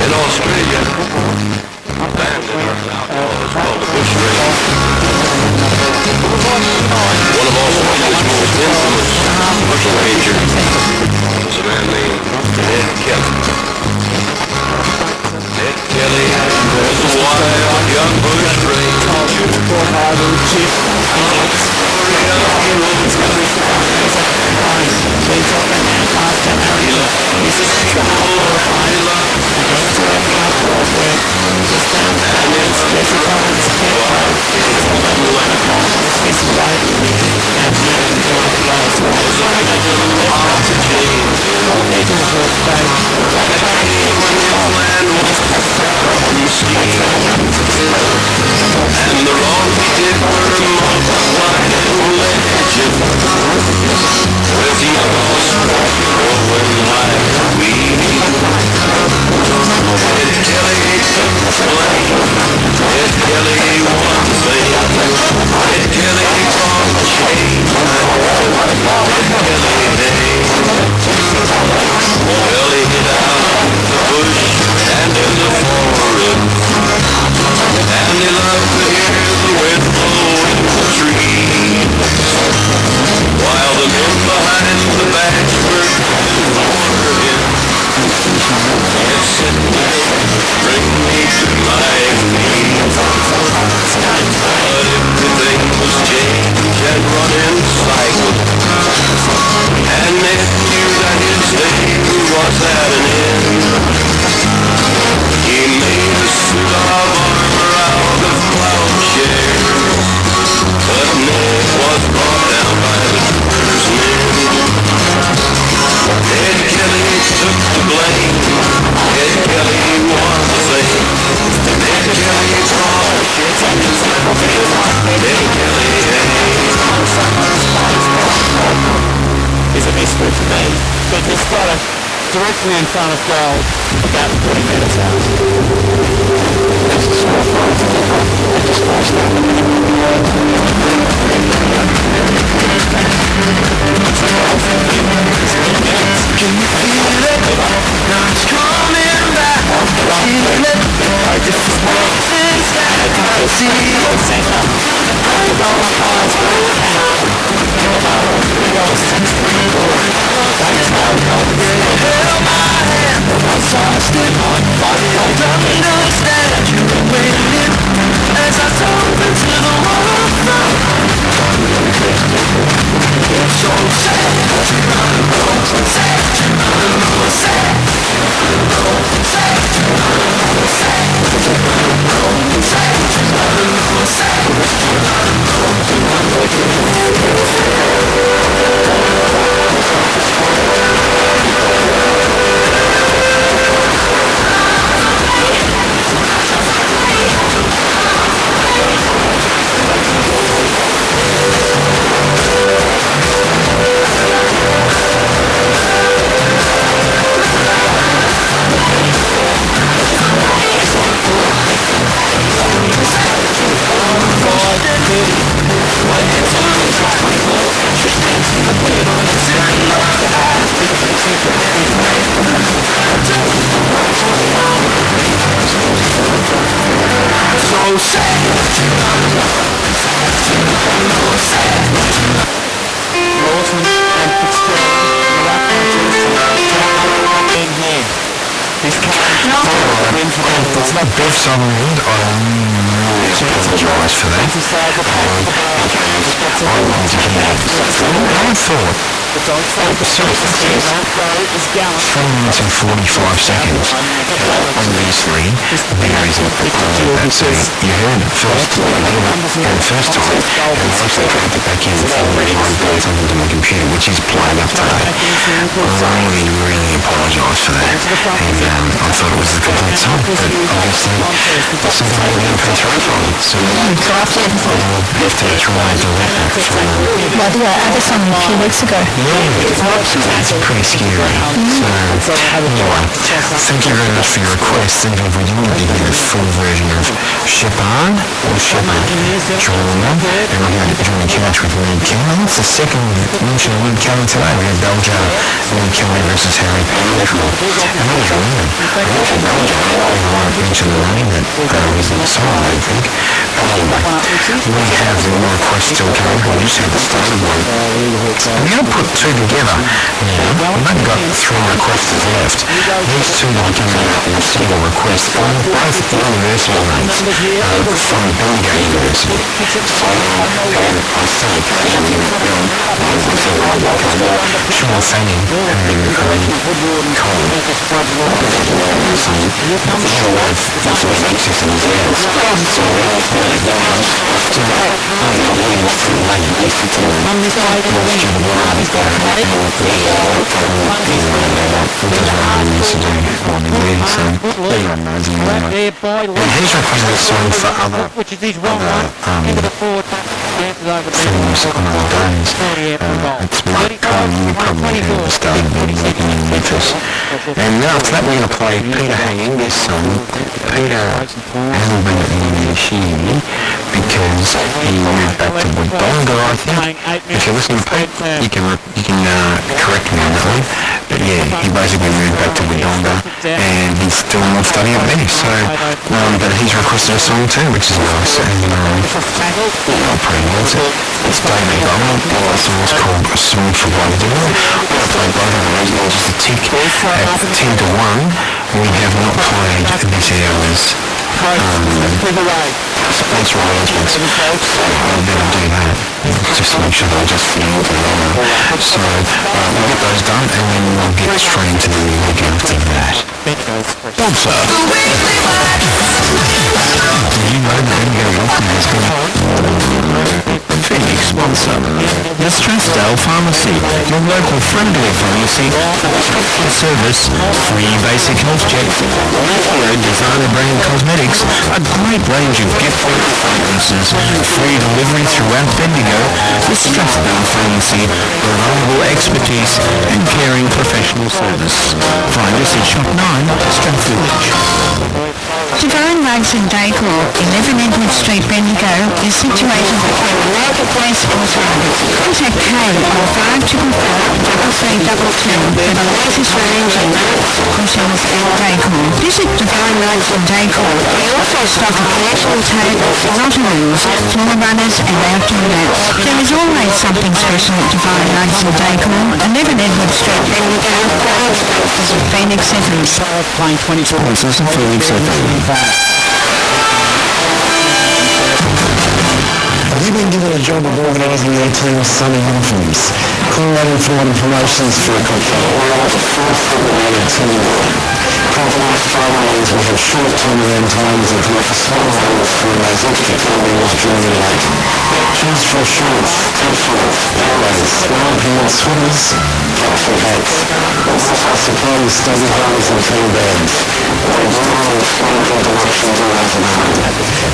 in Australia, band in our outlaws called the Bush Raiders. One of Australia's most infamous Bush Rangers was a man named Ned Kelly. Ned Kelly was a wild young Bush Ranger. And the wrong he did were multiplied in legend. With the lost growing like weed. Did Kelly explain? Did Kelly one thing? Did Kelly from the shade? Did Kelly name? Well, he hid out in the bush and in the forest. And he loved to hear directly in front of goal, about 40 metres out. Can you feel it? Now it's coming back. Feel it? If it's this I see held my hand, I touched it. Don't understand you were waiting as I dove into the waterfront. So sad, It's not Biff Sutherland. I really apologise for that. I wanted to hear I thought 3 minutes and 45 seconds. Obviously, there is a that so you heard it first, and first time, and I actually tried to back in already on going something to my computer, which is playing up today. I really apologise for that, and I thought it was the complete song, but obviously that's something I'm going to pay through from. So I'll have to try and do that from Well, I did that other song a few weeks ago. that's pretty scary. So, anyway, thank you very much for your request. And if we do want to hear the full version of Shepard or Shepherd, Drama, and we're going to join the couch with Lee Kelly. That's the second mention of Lee Kelly today. We have Belger, Lee Kelly versus Harry Patrick. And that was really I mentioned Belger. I want to mention the name that was in the song, I think. But anyway, we have more requests still coming. We just have the started one. I'm going to put two together. We've only got 3 requests left. These two are coming out in a single request on both university mates from Bendigo University. So, and I think Sean Fanning and Colin and he's requested a song for other films on our days. It's Mark Cohen, you probably heard the start of it, he's working in Memphis. And after that we're going to play Peter Hanging, this song. Peter hasn't been at the end this year because he moved back to Wodonga, I think. If you listen to Pete, you can correct me on that one. But yeah, he basically moved back to Wodonga and he's still not studying up there. So, but he's requested a song too, which is nice. And I'll pretty well it. It's David Bowen. The song's called A Song for One Day. I'm going to play both of those now just a tick. At 10 to 1, we have not played this hour's sponsor arrangements. So I'll better do that. Just to make sure that I just feel the honor. So we'll get those done and then we'll get straight into the music after that. Sponsor. Do you know that Bendigo Wilson has got Phoenix sponsor? The Strasdale Bendigo Pharmacy, your local friendly pharmacy. Prescription service, free basic health check, designer brand cosmetics, a great range of gift fragrances, free delivery throughout Bendigo, the Strathbound Pharmacy, reliable expertise and caring professional service. Find us at Shop 9, Strathvillage. Divine Rugs and Decor, 11 Edward Street, Bendigo, is situated between the Marketplace and Target. Contact Kay on 544332 for the latest range of rugs, cushions and decor. Visit Divine Rugs and Decor. We also stock a collection of tables, lotteries, floor runners and outdoor mats. There is always something special at Divine Rugs and Decor, 11 Edward Street, Bendigo, sponsors of Phoenix Evans. Playing 20 Sponsors of Phoenix Evans. Have you been given a job of organising your team of Sunny uniforms, coordinating forward promotions for a contract, or are the forward team? Compromise travelers will have short turnaround times and can offer small hours for those extra travelers during the night. Choose from shorts, t-shirts, polos, small pants, swimmers, caps and hats. Also supplying study hose and tea bags.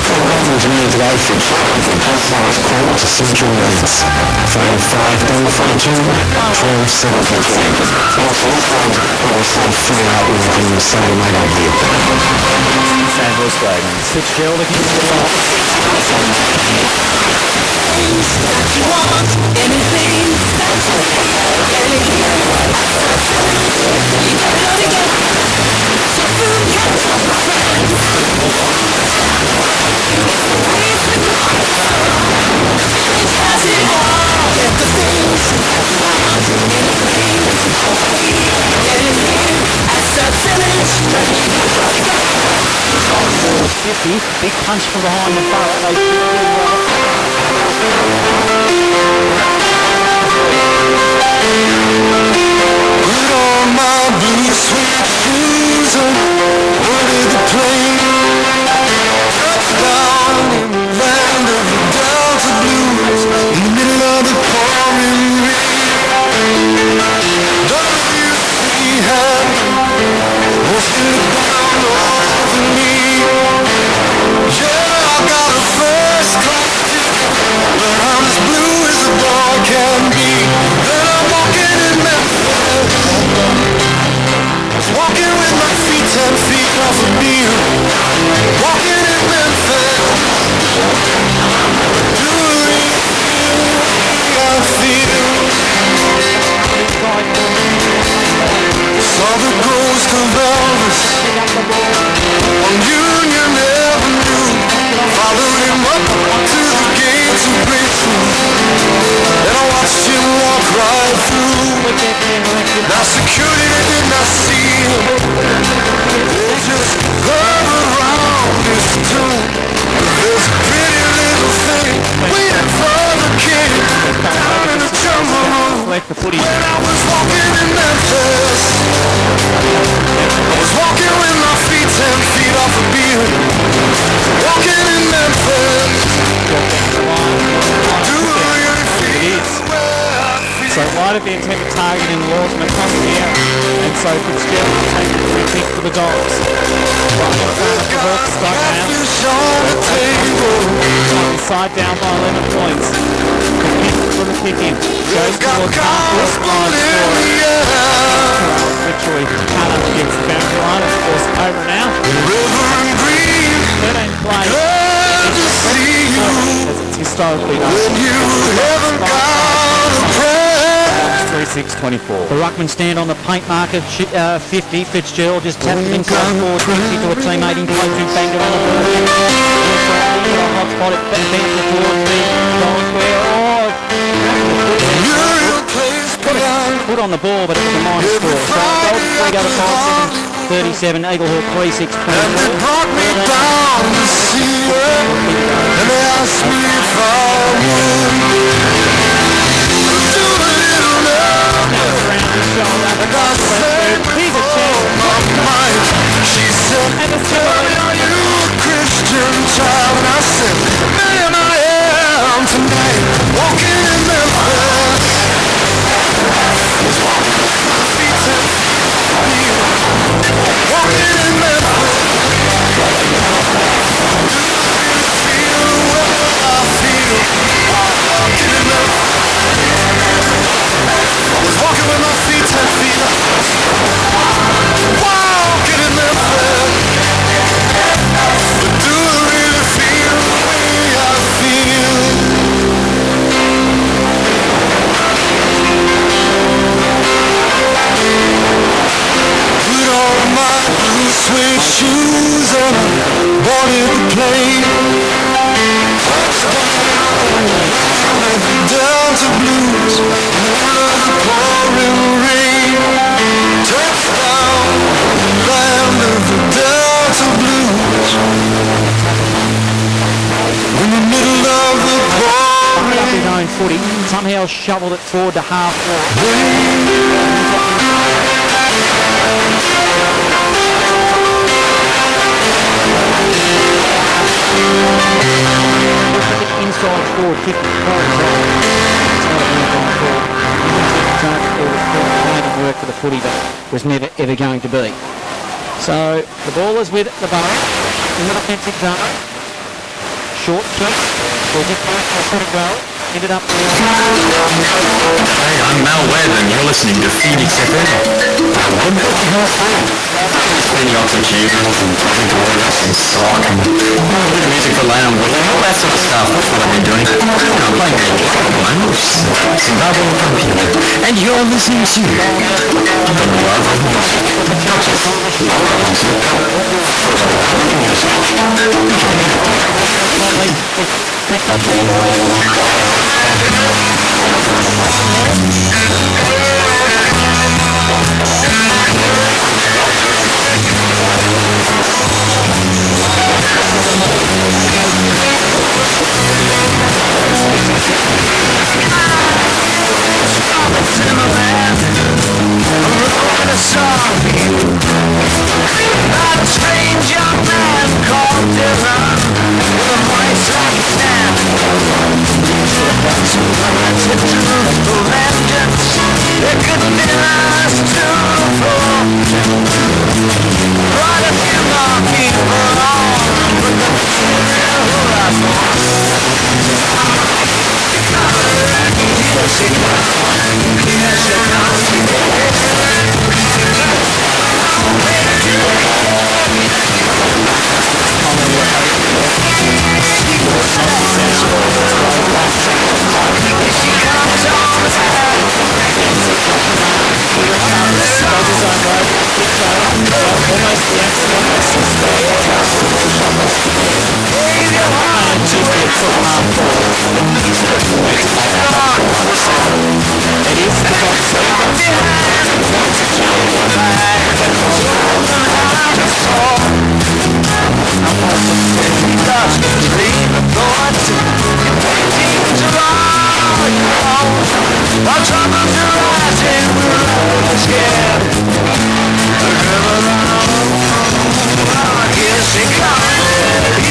Providing genetic outfits from personalised quote to suit your needs. Phone 5142 1272. Also free out with the same made up here. Sandhurst Dragons. Fitzgerald against the Lions. Big punch from behind the far right. Put on my blue suede shoes and boarded the plane. Touchdown in the land of the Delta Blues, in the middle of the pouring rain. WC had hosted it down over me. Yeah, I got a first class ticket, but I'm as blue as the dog can be. Then I'm walking in Memphis, walking with my feet 10 feet off a beer. Walking in Memphis, doing I feel. Saw the ghost of Elvis on Union Avenue. Followed him up to the gates of Graceland, and I watched him walk right through. Now security, they did not see him. They just hovered around his tomb. There's a pretty little thing waiting for the king down in the jungle room. When I was walking in Memphis, I was walking with my feet 10 feet off a beer. Walking in Memphis, do you feel So wide of the intended target in Lawson across here, and so Fitzgerald will take the free kick for the Dogs. Right in front of the Hawks, stuck now. Side down by 11 points. For the kick in. Goes towards Hartlepool. Victory cut up against the boundary line. Of course, over now. 13 plays. As it's historically done. 3-6-24. The Ruckman stand on the paint marker, 50. Fitzgerald just tapped it inside forward 50 to a teammate in play to Bangor on the ball. Hot spot at Bentley towards the goal square. Put on the ball, but it was a minor score. So Golden 3 go to 5 seconds, 37. Eagle Hawk 3-6-24. and they brought me down to see her, and they asked me if I would. Do a little love, and I said, oh my mind. She said, honey, are you a Christian child? And I said, ma'am, I am tonight. Walking in Memphis, wanted to play. Delta blues, under the pouring rain. Touchdown, land of the Delta blues. In the middle of the pouring Up his own footy, somehow shoveled it forward to half court. Inside forward kick. Work for the footy, but was never ever going to be. So the ball is with the Borough in the defensive zone. Short kick. Will get back to the well. Ended up there. Hey, I'm Mel Webb and you're listening to Phoenix FM. Spending oxygen and sock and music for lounge, all that sort of stuff. That's what I've been doing. I'm playing Zimbabwe computer. And you're listening to The Love of a strange young man called Dylan with a voice like a stand. To vengeance, it could be last to the floor. Brought a few more people on, but the funeral was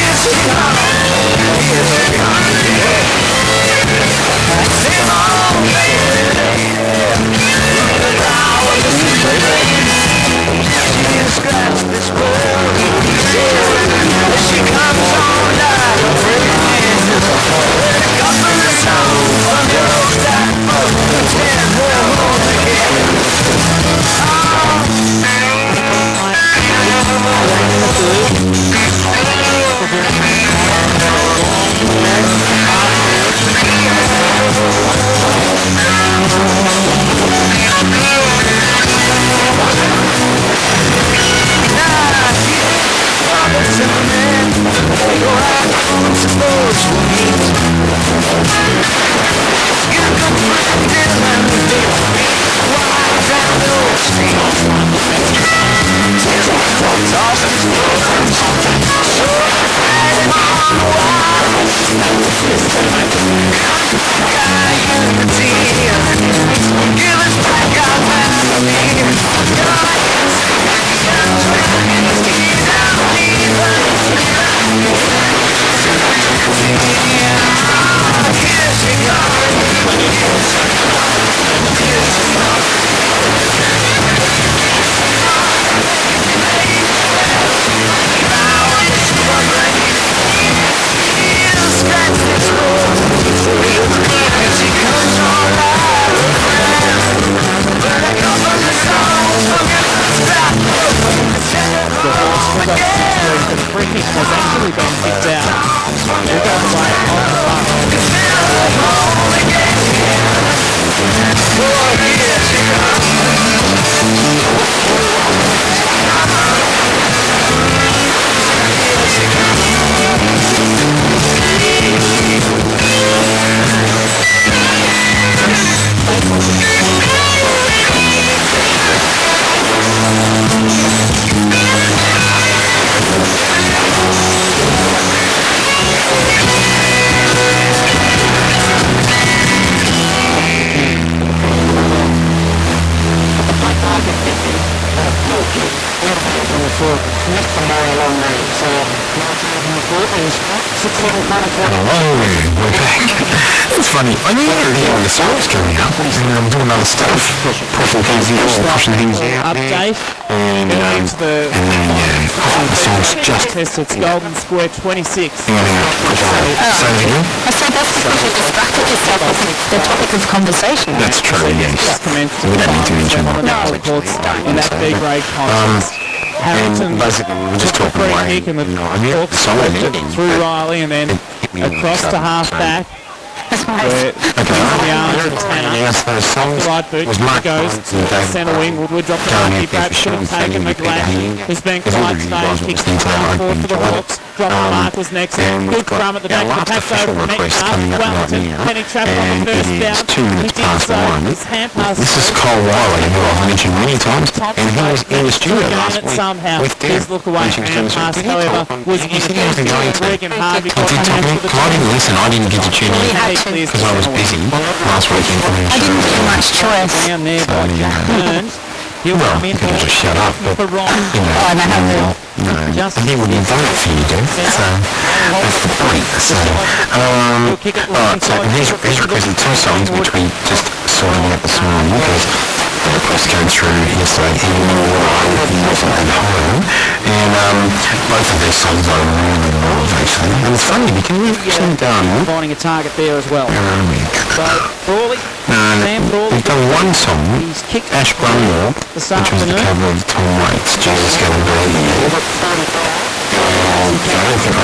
Yes, he coming. Hello, we're back. It's funny. I knew the sun was coming up, and I'm doing other stuff, pushing things in, pushing things out. Update. And Going into the the song's just test. It's Golden Square 26. push on. Say it again. I said that's because you distracted yourself with the topic of conversation. That's true, yes. Commenced We don't need to mention one of that. the reports in that B grade contest. Harrington And basically, we were just took the talking free away. kick and the I knew the song was ending, through but Riley and then hit me on the across to sudden, half so- back. Okay. Where the arms of Tanner. Yes, those songs Right boot was Mark goes Barnes to and David centre wing. Woodward dropped the Going lucky out there perhaps for could have Sean taken Fagan, Peter Hayne. McGlath. Who's been There's quite all the staying. guys Kicked listening to that, I hope forward you for the enjoyed Hawks. it. Dropped the mark was next. And we've Good got crumb at the our back. The last pass official over from request Metcalf. coming up right Wellington. now, Penny Trafford on and the it first is down. 2 minutes He did past so. 1. His hand pass This is Cole Wiley, who I've mentioned many times, and he was in the studio last week somehow. with His Deb look away when she was hand doing pass, something. however, was He said he wasn't going to. working hard He because did tell me, because I didn't listen, I didn't get to tune in because I was busy last weekend for the I show. didn't get much choice. Down there by Jack Burns. He'll Well, come in you could have just shut up, but, for Ron. you know, Oh, and I have no, Just- he wouldn't have done it for you, Deb, so that's the point. So, He'll kick it alright, so inside. he's requested 2 songs, which we just sorted out this morning, because the request came through yesterday evening while he wasn't at home, and both of these songs I really love, actually. And it's funny, because we've actually done, Finding a target there as well. where are we? So, Frawley, Sam Frawley, We've done one song, he's kicked Ash Brumwell, this which was the afternoon. cover of Tom Waits, Jesus Gonna Be Here. I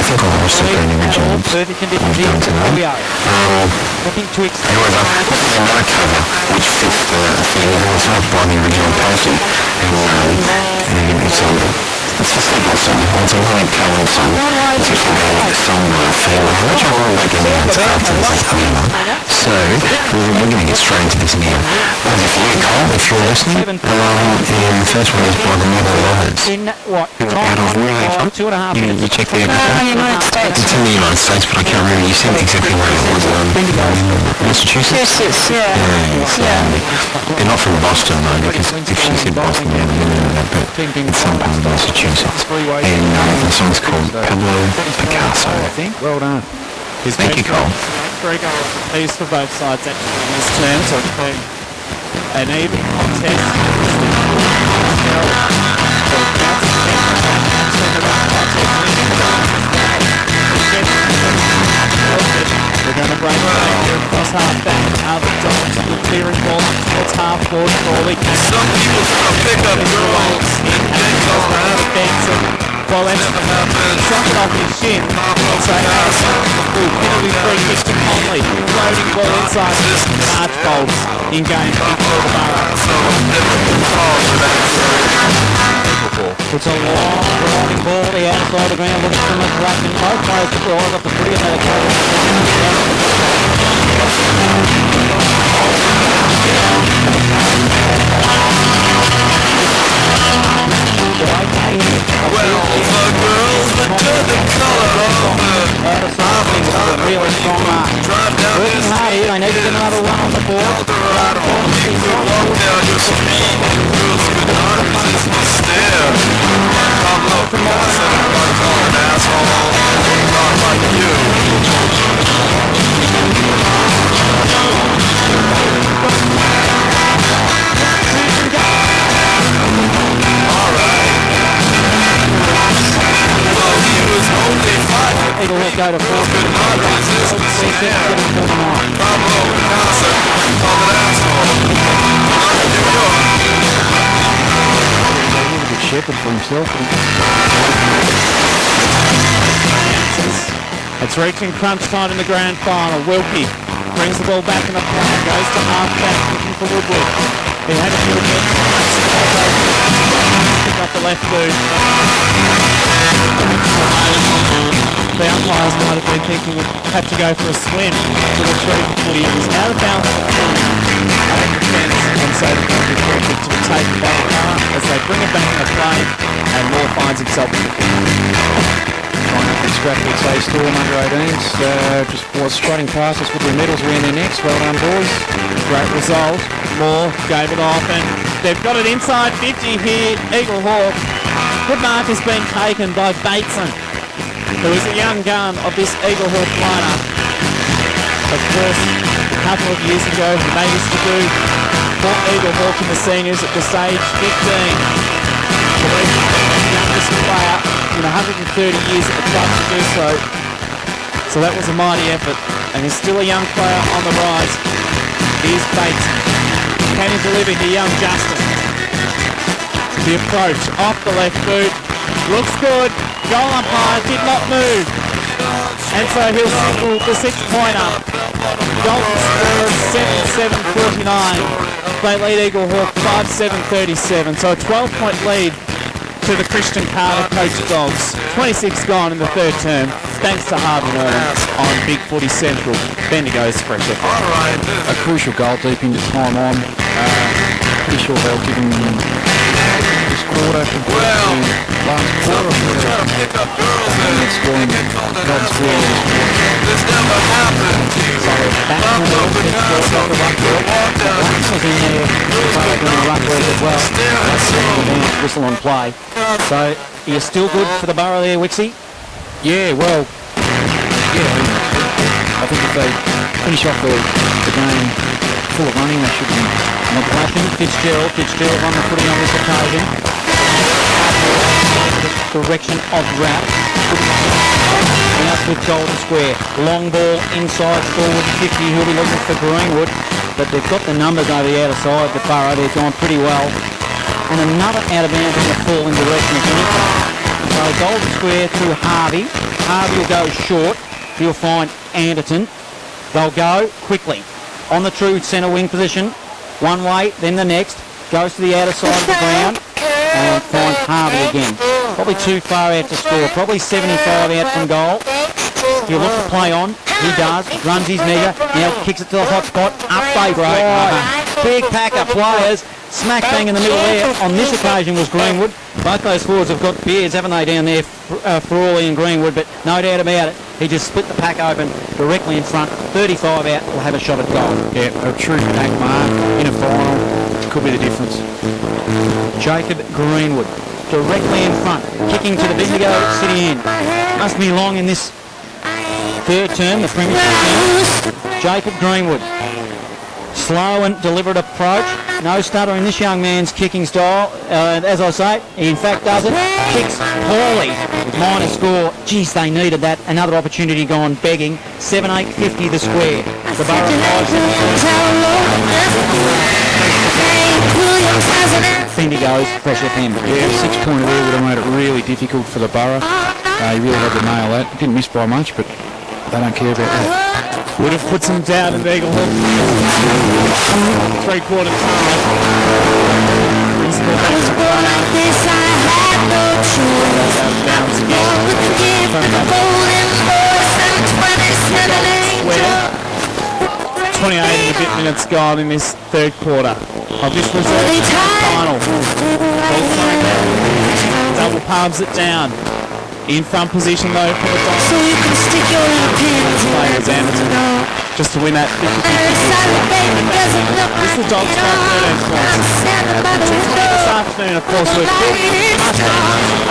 think all the rest have been originals. perfect conditions here We've done at today. Rio. Looking to extend. However, my cover, which fit the thing, was not by the original person, and it's just a good song. It's a really coloured song. It's actually a song by a family, which I won't make any answer after this is coming on. So, we're going to get straight into this now. There's a few, Cole, if you're listening, and the first one is by the Mother Lovers. In what? Who are out of where are they from? 2.5 You minutes. check the episode? United States. It's in the United States, but I can't remember. You said exactly where it was. Massachusetts? Yes, yeah. They're not from Boston, though, because if she said Boston, then I wouldn't know that, but it's some part of Massachusetts. And the song's called Pablo Picasso. Well done. Thank you, Cole. 3 goals apiece for both sides actually in this term, so it's been an even contest. We're going to break it back here across half back. Harvey Johnson, the clearing ball towards half forward. Crawley. Some people pick up girls and get Benson. Well, that's shot it off his shin. So penalty free kick to Conley. Floating ball inside. Archbold in game for the Borough. It's a long, rolling ball. The outside of the ground looks from the ruck, and both players took the eyes off the footy and they really strong mark. Working hard here. They need to get another one on the board. Eagle Hawk go to 4. Good shepherd for himself. It's reaching crunch time in the grand final. Wilkie brings the ball back in the play, goes to half back, looking for Woodward. He had a few minutes. Pick up the left boot. The umpires might have been thinking we'd have to go for a swim to retrieve the footy. It was out of bounds over the fence, and so the penalty free kick to be taken by the car as they bring it back in the play, and Moore finds himself in the Scrap would say Storm under 18s. Just was strutting past us with their medals around their necks. Well done, boys. great result. Moore gave it off, and they've got it inside 50 here. Eagle Hawk. Good mark has been taken by Bateson. who is a young gun of this Eagle Hawk lineup. Of course, a couple of years ago, he made his debut for Eagle Hawk in the seniors at just age 15. The youngest player in 130 years at the club to do so. So that was a mighty effort, and he's still a young player on the rise. Here's Bates. Can he deliver to young Justin? The approach off the left boot. Looks good. Goal umpire did not move. And so he'll signal the 6-pointer. Dalton scores 7-7-49. They lead Eagle Hawk 5-7-37. So a 12-point lead to the Christian Carter coach Dogs. 26 gone in the third term. Thanks to Harvey Norman on Big Footy Central. Bendigo's Fresh FM. A crucial goal deep into time on. Pretty sure they'll give him this quarter compared to last quarter. And it's scoring God's will. So back to the ruck work. Wax was in there doing ruck work as well. That's the whistle on play. So you're still good for the Borough there, Wixie? Yeah, well, I think if they finish off the game full of running, they should be. McClashin, Fitzgerald on the footy on this occasion. Direction of Rapp. Out with Golden Square. Long ball inside forward 50. He'll be looking for Greenwood, but they've got the numbers over the outer side. The Borough, they've gone pretty well. And another out of bounds in the fall in direction again. So Golden Square to Harvey. Harvey will go short. He'll find Anderton. They'll go quickly. On the true centre wing position. One way, then the next. Goes to the outer side of the ground. And finds Harvey again. Probably too far out to score. Probably 75 out from goal. He'll look to play on. He does. Runs his measure. Now kicks it to the hot spot. Up they fly. Big pack of players. Smack bang in the middle there. On this occasion was Greenwood. Both those forwards have got beards, haven't they, down there, Frawley and Greenwood, but no doubt about it. He just split the pack open directly in front. 35 out will have a shot at goal. Yeah, a true pack mark in a final could be the difference. Jacob Greenwood directly in front, kicking to the Bendigo City end. Must be long in this third term, the premiership term. Jacob Greenwood. Slow and deliberate approach. No stutter in this young man's kicking style. As I say, he in fact does it. Kicks poorly. Minor score. Geez, they needed that. Another opportunity gone begging. 7-8-50 the square. The Borough 5-7. Bendigo's Fresh FM. Yeah, 6-pointer there would have made it really difficult for the Borough. He really had to nail that. Didn't miss by much, but they don't care about that. Would have put some doubt in Eagle Hawk. 3/4 time. Bounce again. 28 and a bit minutes gone in this third quarter of this reserve final. Double palms it down. In front position though for the Dogs. So you can stick your pins Players Anderton just to win that 50-50. This is the Dogs by 13 points. This afternoon, of course, we've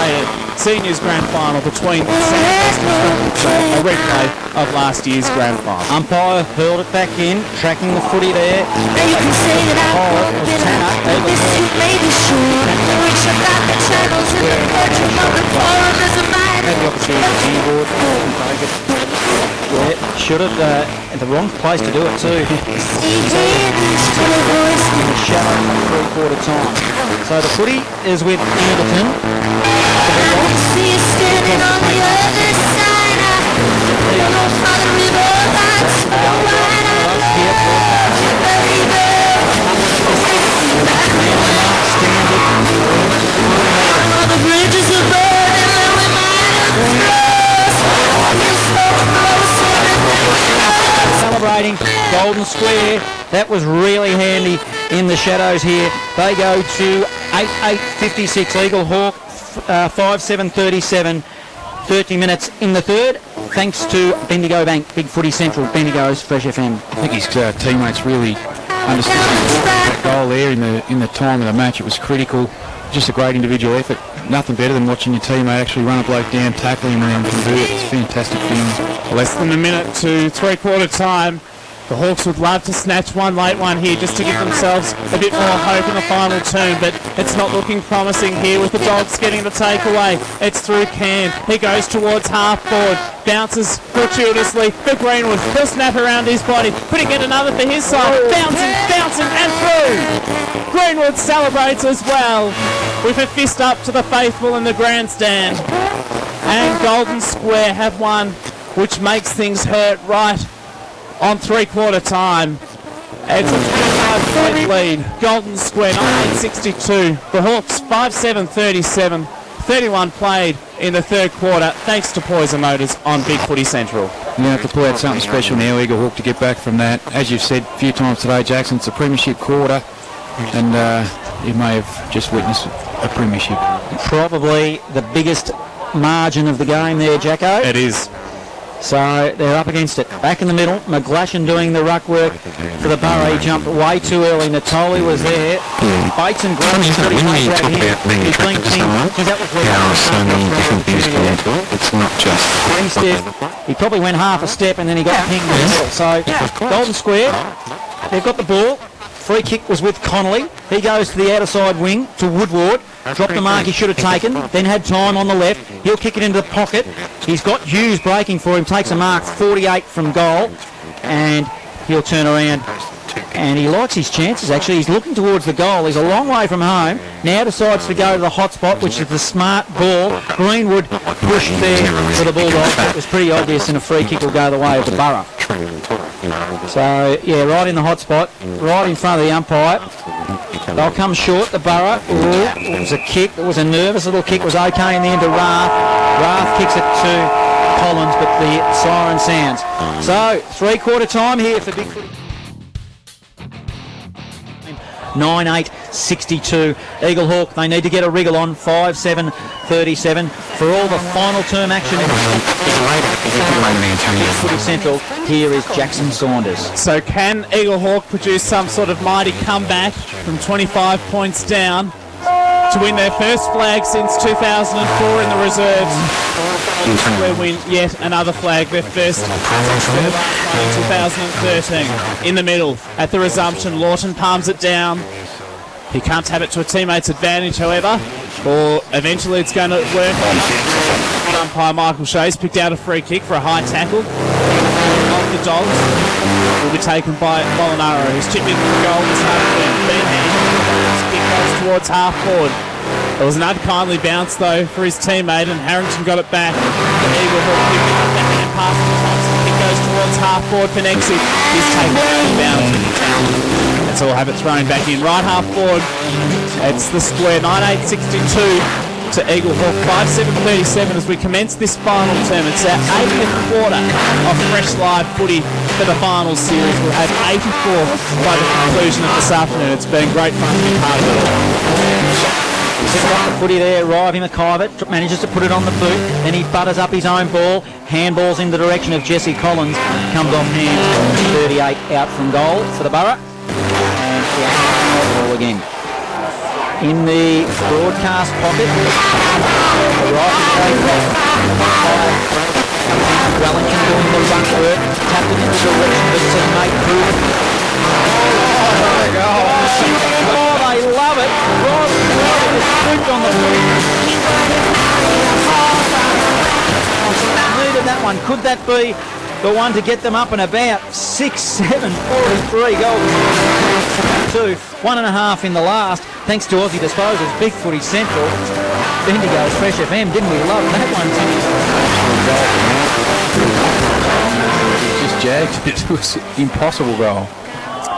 a seniors grand final between a replay of last year's grand final. Umpire hurled it back in, tracking the footy there. Now you can say that I've been this suit may be short. Reach about the channels in the fortune of the forum is a Had the opportunity to keyboard and take it. Yeah, should have the wrong place to do it too. In the shadow of 3/4 time. So the footy is with Anderton. see you standing on the other side. I don't know how the river lights the bridges are burning and we might have Celebrating Golden Square. That was really handy in the shadows here. They go to 8-8-56. Eagle Hawk 5-7-37. 30 minutes in the third. Thanks to Bendigo Bank, Big Footy Central, Bendigo's Fresh FM. I think his teammates really understood the goal there in the time of the match. It was critical. just a great individual effort. Nothing better than watching your teammate actually run a bloke down, tackle him, and then convert. It's a fantastic feeling. Less than a minute to three-quarter time. The Hawks would love to snatch one late one here just to give themselves a bit more hope in the final turn, but it's not looking promising here with the Dogs getting the takeaway. It's through Cam. He goes towards half-forward, bounces fortuitously for Greenwood. He'll snap around his body. Could he get another for his side? Bouncing, and through! Greenwood celebrates as well with a fist up to the faithful in the grandstand. And Golden Square have won, which makes things hurt right on three-quarter time. It's a 25-point lead. Golden Square 1962. The Hawks 5-7-37. 31 played in the third quarter thanks to Poison Motors on Big Footy Central. You have to pull out something special now, Eagle Hawk, to get back from that. As you've said a few times today, Jackson, it's a premiership quarter, and you may have just witnessed a premiership. Probably the biggest margin of the game there, Jacko. It is. So they're up against it. Back in the middle, McGlashan doing the ruck work for the Borough. He jumped way too early. Natoli was there. Bates and Grant pretty much out here. He's been It's not just pretty stiff. He probably went half a step and then he got pinged in the middle. So Golden Square, they've got the ball. Free kick was with Connolly. He goes to the outer side wing to Woodward. Dropped the mark he should have taken, then had time on the left. He'll kick it into the pocket. He's got Hughes breaking for him, takes a mark 48 from goal, and he'll turn around. And he likes his chances, actually. He's looking towards the goal. He's a long way from home. Now decides to go to the hot spot, which is the smart ball. Greenwood pushed there for the Bulldogs. It was pretty obvious, and a free kick will go the way of the Borough. So, yeah, right in the hot spot, right in front of the umpire. They'll come short, the Borough. Ooh, it was a kick. It was a nervous little kick. It was okay in the end to Rath. Rath kicks it to Collins, but the siren sounds. So, three-quarter time here for Big Footy. 9-8-62. Eagle Hawk, they need to get a wriggle on. 5-7-37. For all the final term action in Big Footy Central, here is Jackson Saunders. So can Eagle Hawk produce some sort of mighty comeback from 25 points down to win their first flag since 2004 in the reserves? They win yet another flag, their first since their last one in 2013. In the middle, at the resumption, Lawton palms it down. He can't have it to a teammate's advantage, however, or eventually it's going to work. Umpire Michael Shays picked out a free kick for a high tackle. Off the Dogs will be taken by Molinaro, who's chipping the goal this afternoon. His kick goes towards half forward. It was an untimely bounce though for his teammate, and Harrington got it back. The Eagle Hawk picking up the hand pass to Thompson. Kick goes towards half forward for Nexi. He's taken out of bounds. Let's all have it thrown back in. Right half forward. It's the square 9-8-62 to Eagle Hawk 5-7-37 as we commence this final term. It's our 80th quarter of fresh live footy for the finals series. We'll have 84 by the conclusion of this afternoon. It's been great fun to be part of it all. He's got the footy there, Ivy McIvor manages to put it on the boot, then he butters up his own ball, handballs in the direction of Jesse Collins, comes off hands, 38 out from goal for the Borough, and the ball again. In the broadcast pocket, the right Wellington doing the run work, tapped it in the direction of his teammate Pruitt. Oh, they love it. Right on the needed that one. Could that be the one to get them up and about? 6-7-43 goals. 1.5 in the last. Thanks to Aussie Disposals, Big Footy Central. Bendigo's Fresh FM. Didn't we love that one, Timmy? Just jagged. It was impossible goal.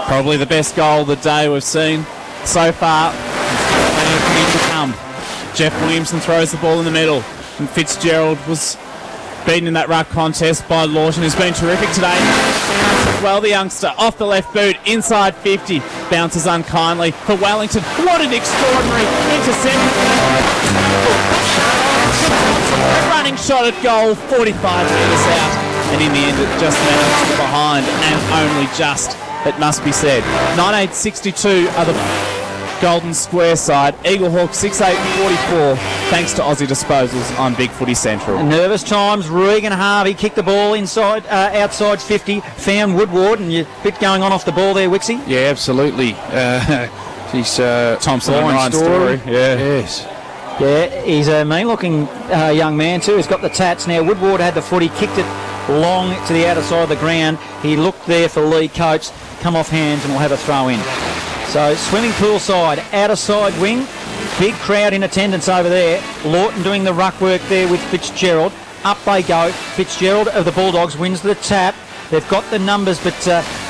Probably the best goal of the day we've seen so far. To come. Jeff Williamson throws the ball in the middle, and Fitzgerald was beaten in that ruck contest by Lawton, who's been terrific today. Well, the youngster off the left boot, inside 50, bounces unkindly for Wellington. What an extraordinary interception! A running shot at goal, 45 metres out, and in the end it just managed behind, and only just, it must be said. 9-8-62 are the Golden Square side. Eagle Hawk 6-8-44, thanks to Aussie Disposals on Big Footy Central. Nervous times. Regan Harvey kicked the ball inside, outside 50, found Woodward, and a bit going on off the ball there, Wixie. Yeah, absolutely. He's Thompson and Ryan Ryan Story. Yeah. Yes. Yeah, he's a mean-looking young man too. He's got the tats now. Woodward had the footy, kicked it long to the outer side of the ground. He looked there for Lee Coates, come off hands, and will have a throw in. So swimming pool side, outer side wing, big crowd in attendance over there. Lawton doing the ruck work there with Fitzgerald. Up they go. Fitzgerald of the Bulldogs wins the tap. They've got the numbers, but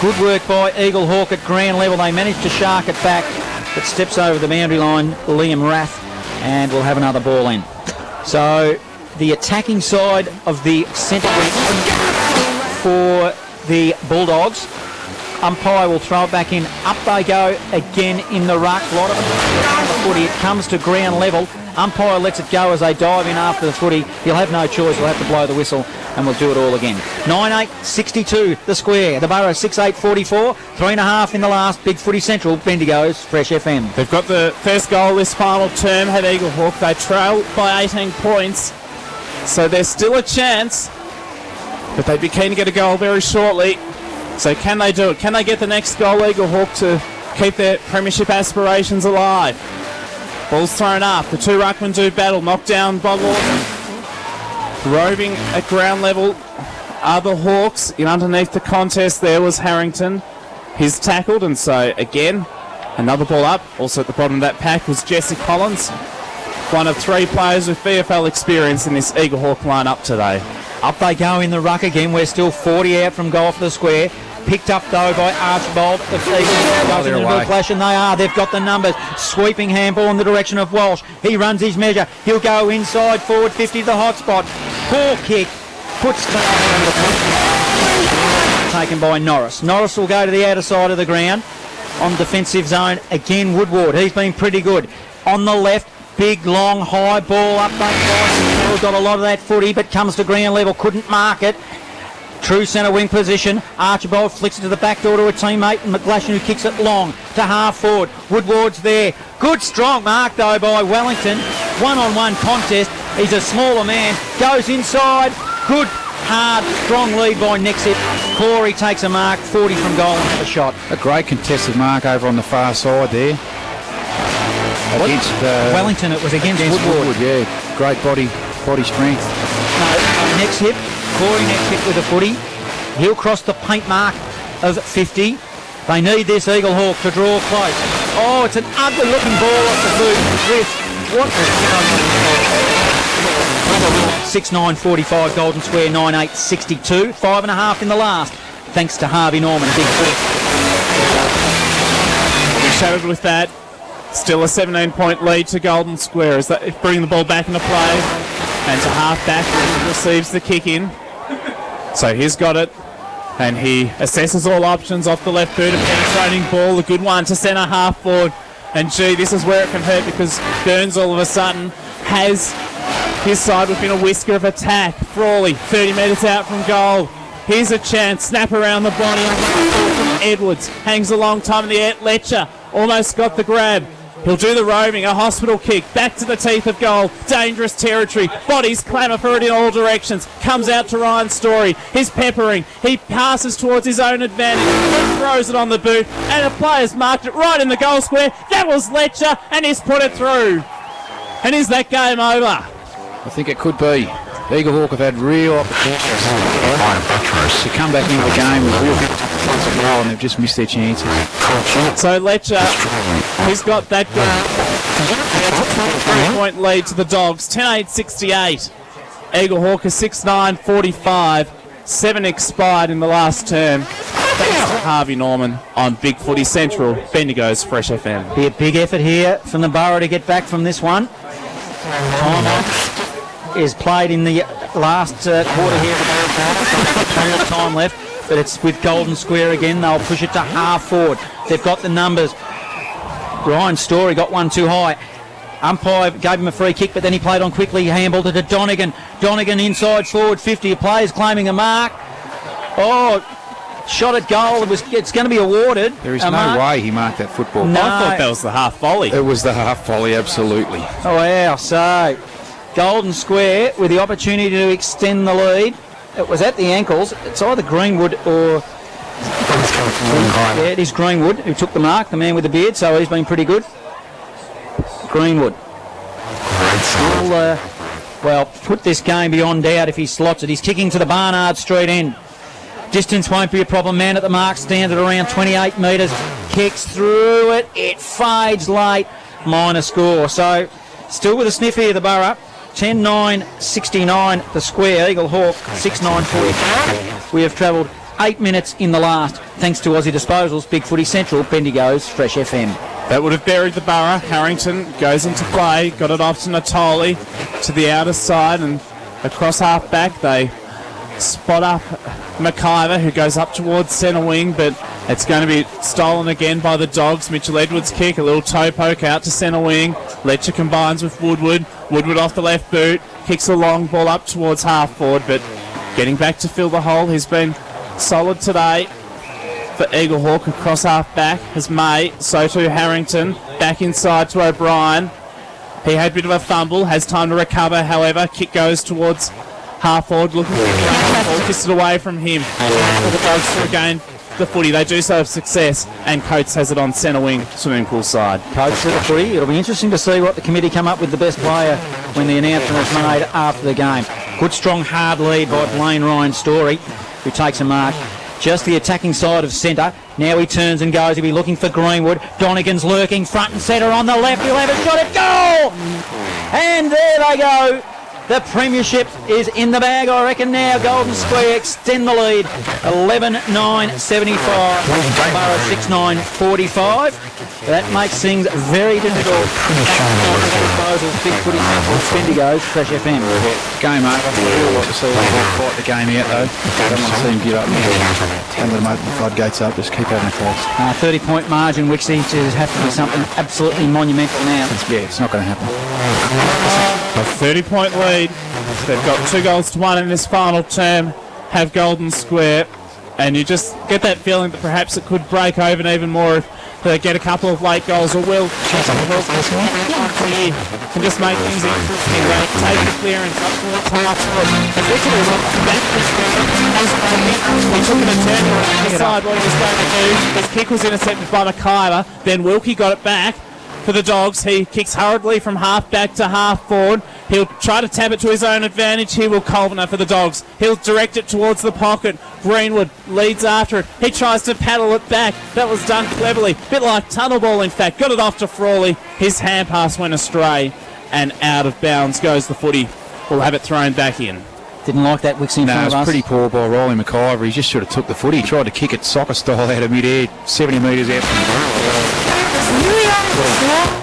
good work by Eagle Hawk at ground level. They managed to shark it back, but steps over the boundary line, Liam Rath, and we'll have another ball in. So the attacking side of the centre wing for the Bulldogs. Umpire will throw it back in. Up they go again in the ruck. A lot of the footy. It comes to ground level. Umpire lets it go as they dive in after the footy. He'll have no choice. He'll have to blow the whistle, and we'll do it all again. 9-8-62 the square. The Borough 6-8-44. 3.5 in the last. Big Footy Central. Bendigo's Fresh FM. They've got the first goal this final term, had Eagle Hawk. They trail by 18 points, so there's still a chance, but they'd be keen to get a goal very shortly. So can they do it? Can they get the next goal, Eagle Hawk, to keep their premiership aspirations alive? Ball's thrown up. The two ruckmen do battle. Knocked down by Lawton. Roving at ground level are the Hawks. In underneath the contest there was Harrington. He's tackled, and so again, another ball up. Also at the bottom of that pack was Jesse Collins, one of three players with VFL experience in this Eagle Hawk line-up today. Up they go in the ruck again. We're still 40 out from goal for the square. Picked up though by Archibald. The Eagles goes into a clash, and they are. They've got the numbers. Sweeping handball in the direction of Walsh. He runs his measure. He'll go inside forward 50 to the hot spot. Poor kick. Puts taken by Norris. Norris will go to the outer side of the ground on defensive zone. Again Woodward. He's been pretty good. On the left. Big, long, high ball up that got a lot of that footy, but comes to ground level, couldn't mark it. True centre wing position. Archibald flicks it to the back door to a teammate, and McGlashan who kicks it long to half forward. Woodward's there. Good strong mark though by Wellington. One-on-one contest. He's a smaller man. Goes inside. Good, hard, strong lead by Nexit. Corey takes a mark. 40 from goal and have a shot. A great contested mark over on the far side there. Against Wellington, it was against Woodward. Yeah, great body strength. No, next hit. Corey next hit with a footy. He'll cross the paint mark of 50. They need this Eagle Hawk to draw close. Oh, it's an ugly looking ball off the boot. Wrist. What the 6-9-45 Golden Square, 9-8-62. 5.5 in the last. Thanks to Harvey Norman. Big footy. We shadowed with that. Still a 17-point lead to Golden Square as they bring the ball back into play, and to half back receives the kick in. So he's got it, and he assesses all options off the left boot. A penetrating ball, a good one to centre half forward. And gee, this is where it can hurt, because Burns all of a sudden has his side within a whisker of attack. Frawley, 30 metres out from goal. Here's a chance, snap around the body from Edwards. Hangs a long time in the air. Letcher almost got the grab. He'll do the roving, a hospital kick, back to the teeth of goal, dangerous territory, bodies clamour for it in all directions, comes out to Ryan Story, he's peppering, he passes towards his own advantage, throws it on the boot, and a player's marked it right in the goal square. That was Letcher, and he's put it through. And is that game over? I think it could be. Eagle Hawk have had real opportunities to come back into the game with real control, and they've just missed their chances. So Letcher, he's got that good 3-point lead to the Dogs, 10-8-68. Eagle Hawk is 6-9-45. 7 expired in the last term. Thanks to Harvey Norman on Big Footy Central, Bendigo's Fresh FM. Be a big effort here from the Borough to get back from this one. Time is played in the last quarter here. Plenty of time left, but it's with Golden Square again. They'll push it to half forward. They've got the numbers. Ryan Story got one too high. Umpire gave him a free kick, but then he played on quickly. He handballed it to Donegan. Donegan inside forward 50. Players claiming a mark. Oh, shot at goal. It's going to be awarded. There is a no mark. way he marked that football. No. I thought that was the half volley. It was the half volley, absolutely. Oh, wow. So, Golden Square with the opportunity to extend the lead. It was at the ankles. It's either Greenwood or... Yeah, it is Greenwood who took the mark, the man with the beard, so he's been pretty good. Greenwood. Well, put this game beyond doubt if he slots it. He's kicking to the Barnard Street end. Distance won't be a problem. Man at the mark stands at around 28 metres. Kicks through it. It fades late. Minor score. So, still with a sniff here, the Borough. 10-9-69 the square. Eagle Hawk 6-9-45. We have travelled 8 minutes in the last, thanks to Aussie Disposals, Big Footy Central, Bendigo's Fresh FM. That would have buried the Borough. Harrington goes into play, got it off to Natoli to the outer side, and across half back they spot up McIver, who goes up towards centre wing, but it's going to be stolen again by the Dogs. Mitchell Edwards kick, a little toe poke out to centre wing. Letcher combines with Woodward. Woodward off the left boot, kicks a long ball up towards half forward, but getting back to fill the hole. He's been solid today for Eagle Hawk. Across half back has May. So too Harrington. Back inside to O'Brien. He had a bit of a fumble, has time to recover, however. Kick goes towards half forward, looking for the ball, kissed it away from him. The Dogs to regain the footy. They do so with success, and Coates has it on centre wing, swimming pool side. Coates to the footy. It'll be interesting to see what the committee come up with the best player when the announcement is made after the game. Good, strong, hard lead by Blaine Ryan Story, who takes a mark. Just the attacking side of centre. Now he turns and goes. He'll be looking for Greenwood. Donegan's lurking front and centre on the left. He'll have a shot at goal! And there they go. The premiership is in the bag, I reckon now. Golden Square extend the lead. 11-9-75. Borough 6-9-45. That makes things very difficult. Big Footy Central, Bendigo's Fresh FM. Game over. I feel like to see them fight the game out, though. I don't want to see them give up. Don't let them open the floodgates up. Just keep having a close. 30-point margin, Wixie, to have to be something absolutely monumental now. Yeah, it's not going to happen. A 30-point lead. They've got 2-1 in this final term. Have Golden Square, and you just get that feeling that perhaps it could break over even more if they get a couple of late goals, or will can just make things interesting. They take the clearance up towards half forward. He took an attempt to decide what he was going to do. His kick was intercepted by McIver. Then Wilkie got it back for the Dogs. He kicks hurriedly from half back to half forward. He'll try to tap it to his own advantage. Here will Colviner for the Dogs. He'll direct it towards the pocket. Greenwood leads after it. He tries to paddle it back. That was done cleverly. Bit like tunnel ball, in fact. Got it off to Frawley. His hand pass went astray, and out of bounds goes the footy. We'll have it thrown back in. Didn't like that, Wixie. No, it was pretty poor by Riley McIver. He just should have took the footy. He tried to kick it soccer style out of mid-air, 70 metres out from the ball.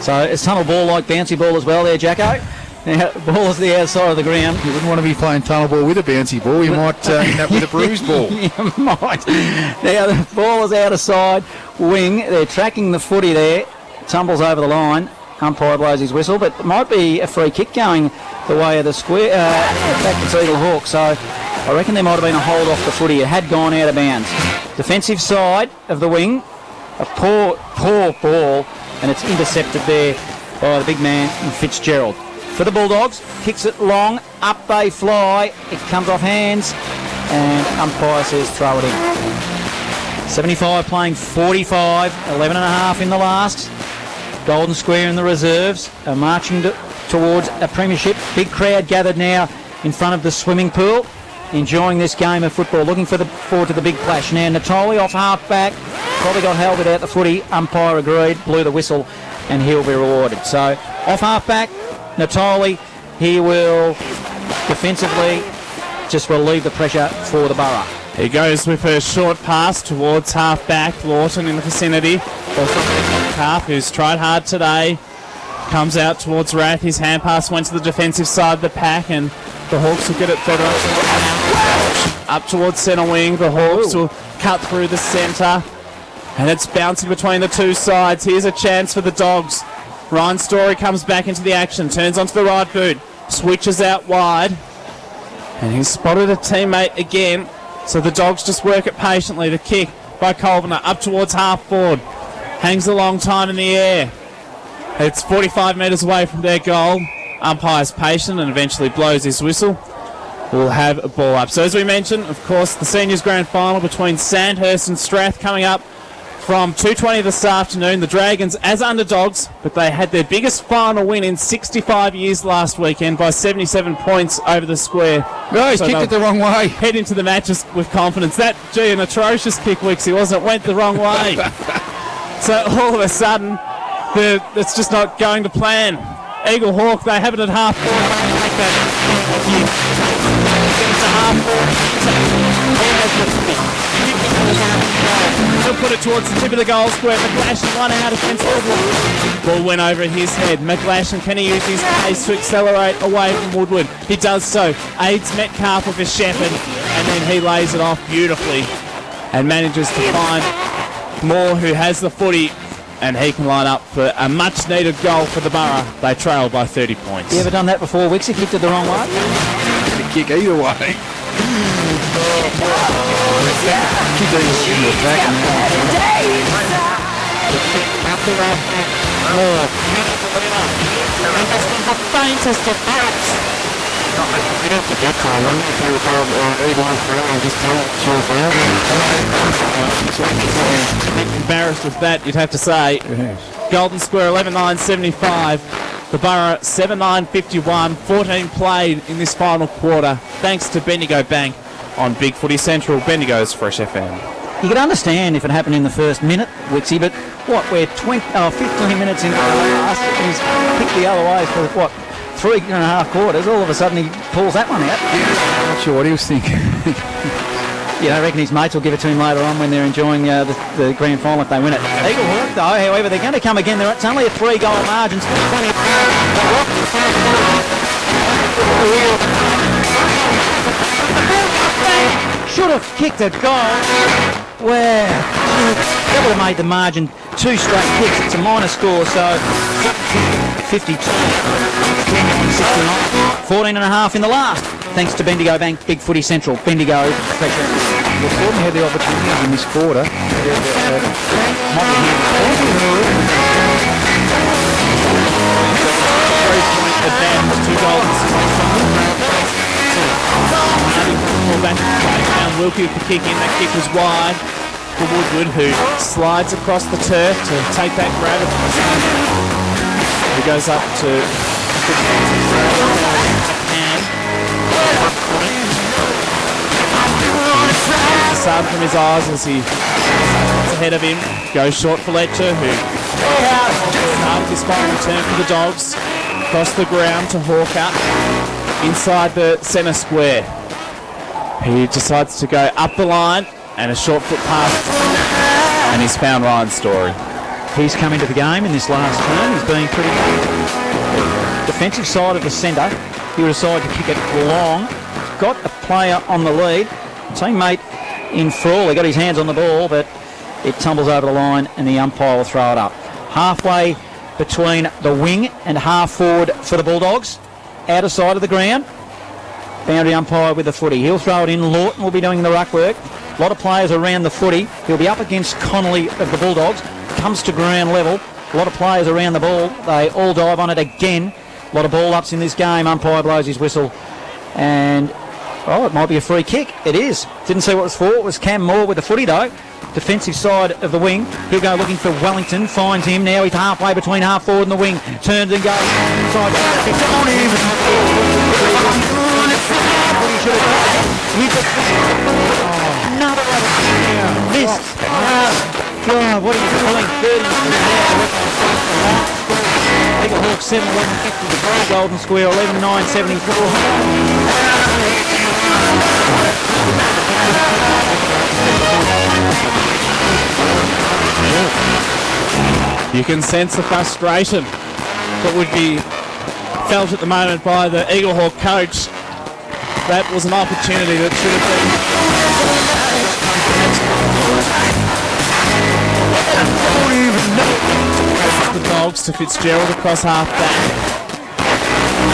So it's tunnel ball like bouncy ball as well there, Jacko. Now, ball is the outside of the ground. You wouldn't want to be playing tunnel ball with a bouncy ball. You might end up with a bruised ball. You might. Now the ball is out of side wing. They're tracking the footy there. Tumbles over the line. Umpire blows his whistle, but it might be a free kick going the way of the square. Back to Eagle Hawk. So I reckon there might have been a hold off the footy. It had gone out of bounds. Defensive side of the wing. A poor ball, and it's intercepted there by the big man Fitzgerald. For the Bulldogs, kicks it long, up they fly, it comes off hands, and umpire says throw it in. 75 playing 45, 11.5 in the last. Golden Square in the reserves are marching towards a premiership. Big crowd gathered now in front of the swimming pool, enjoying this game of football, looking forward to the big clash. Now Natoli off half back, probably got held without the footy, umpire agreed, blew the whistle, and he'll be rewarded. So off half back, Natoli, he will defensively just relieve the pressure for the Borough. He goes with a short pass towards half back. Lawton in the vicinity. Calf, who's tried hard today, comes out towards Rath. His hand pass went to the defensive side of the pack, and the Hawks will get it further up towards centre wing. The Hawks will cut through the centre, and it's bouncing between the two sides. Here's a chance for the Dogs. Ryan Story comes back into the action, turns onto the right boot, switches out wide, and he's spotted a teammate again. So the Dogs just work it patiently. The kick by Colviner up towards half forward. Hangs a long time in the air. It's 45 metres away from their goal. Umpire's patient and eventually blows his whistle. We'll have a ball up. So as we mentioned, of course, the seniors grand final between Sandhurst and Strath coming up from 2:20 this afternoon. The Dragons as underdogs, but they had their biggest final win in 65 years last weekend by 77 points over the Square. No, he's kicked it the wrong way. Head into the matches with confidence. An atrocious kick, Wixie, wasn't it? Went the wrong way. So all of a sudden, it's just not going to plan. Eagle Hawk, they have it at half forward. He'll put it towards the tip of the goal square. McGlashan one out against Woodward. Ball went over his head. McGlashan, can he use his pace to accelerate away from Woodward? He does so. Aids Metcalf with a shepherd, and then he lays it off beautifully and manages to find Moore, who has the footy, and he can line up for a much needed goal for the Borough. They trail by 30 points. You ever done that before, Wixie? Kicked it the wrong way? Kick either way. Kick either in the back and Embarrassed with that, you'd have to say. Yes. Golden Square 11-9-75. The Borough 7-9-51. 14 played in this final quarter, thanks to Bendigo Bank on Big Footy Central. Bendigo's Fresh FM. You could understand if it happened in the first minute, Wixie, but we're 15 minutes into the last, and he's kicked the other way for 3.5 quarters. All of a sudden he pulls that one out. Not sure what he was thinking. I reckon his mates will give it to him later on when they're enjoying the grand final if they win it. Eagle Hawk, though, however, they're going to come again. It's only a 3-goal margin. Should have kicked a goal. Wow. That would have made the margin 2 straight kicks. It's a minor score, so 52. 14.5 in the last. Thanks to Bendigo Bank, Big Footy Central. Bendigo. Well, Gordon had the opportunity in this quarter. Advance to Golden back down Wilkie with the kick in. That kick was wide for Woodward, who slides across the turf to take that grab. He goes up to the sun from his eyes as he ahead of him. Goes short for Letcher, who started this final turn for the Dogs. Across the ground to Hawker inside the centre square. He decides to go up the line and a short foot pass, and he's found Ryan Story. He's come into the game in this last turn. He's been pretty defensive side of the centre. He will decide to kick it long. Got a player on the lead. Teammate in Frawl. He got his hands on the ball, but it tumbles over the line and the umpire will throw it up. Halfway between the wing and half forward for the Bulldogs. Outer side of the ground. Boundary umpire with the footy. He'll throw it in. Lawton will be doing the ruck work. A lot of players around the footy. He'll be up against Connolly of the Bulldogs. Comes to ground level. A lot of players around the ball. They all dive on it again. A lot of ball ups in this game. Umpire blows his whistle. And, it might be a free kick. It is. Didn't see what it was for. It was Cam Moore with the footy, though. Defensive side of the wing. He'll go looking for Wellington. Finds him. Now he's halfway between half forward and the wing. Turns and goes inside. Another missed. God, what are you doing? 30 Eagle Hawk 7-1. Golden Square 11-9-74. You can sense the frustration that would be felt at the moment by the Eagle Hawk coach. That was an opportunity that should have been the Dogs to Fitzgerald across half back.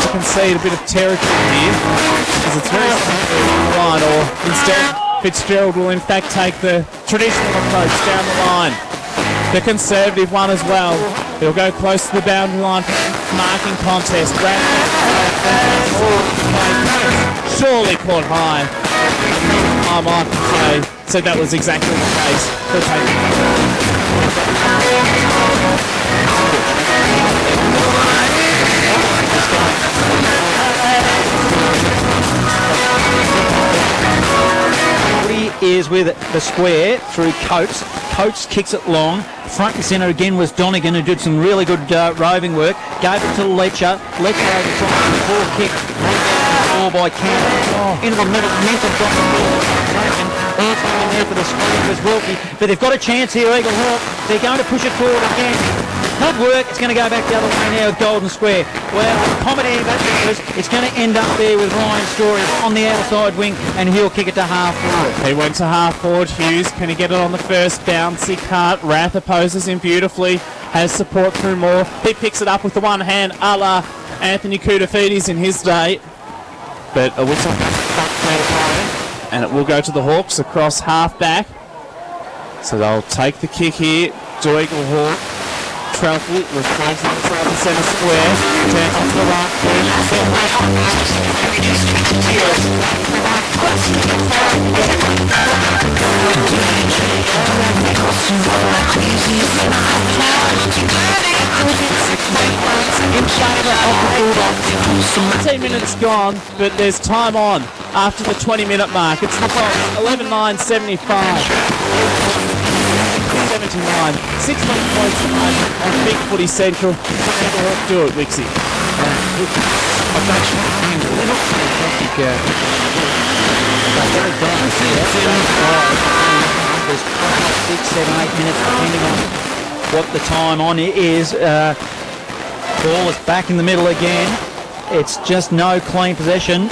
You can see a bit of territory here, as it's very simple on the line, or instead Fitzgerald will in fact take the traditional approach down the line. The conservative one as well. He'll go close to the boundary line for marking contest. Surely caught high. I might say that was exactly the case. He'll take is with the square through Coates. Coates kicks it long. Front and centre again was Donegan, who did some really good roving work. Gave it to Letcher. Letcher over top. Ball kick. Ball by Campbell. Into the middle. Mental got the ball. In there for the screen was Wilkie. But they've got a chance here, Eagle Hawk. They're going to push it forward again. Not work. It's going to go back the other way now with Golden Square. Well, accommodating that because it's going to end up there with Ryan Story on the outside wing, and he'll kick it to half forward. He went to half forward. Hughes, can he get it on the first bounce? He can't. Rath opposes him beautifully. Has support through Moore. He picks it up with the one hand, a la Anthony Koutafidis in his day. But a whistle, and it will go to the Hawks across half back. So they'll take the kick here. To Eagle Hawk. Trelfel replaces inside the centre square. Turns onto the right in favour of the Bulldogs. 10 minutes gone, but there's time on after the 20-minute mark. It's the Fox, 11-9-75. 79, 16 points on Big Footy Central. Do it, Wixie. There's 6, 7, 8 minutes depending on what the time on it is. Ball is back in the middle again. It's just no clean possession.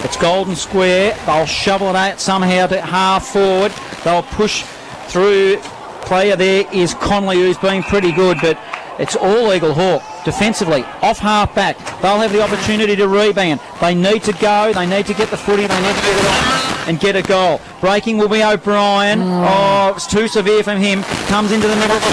It's Golden Square. They'll shovel it out somehow to half forward. They'll push through. Player there is Connolly, who's been pretty good, but it's all Eagle Hawk defensively off half back. They'll have the opportunity to rebound. They need to go. They need to get the footy. They need to get it on and get a goal. Breaking will be O'Brien. Oh, it's too severe from him. Comes into the middle of the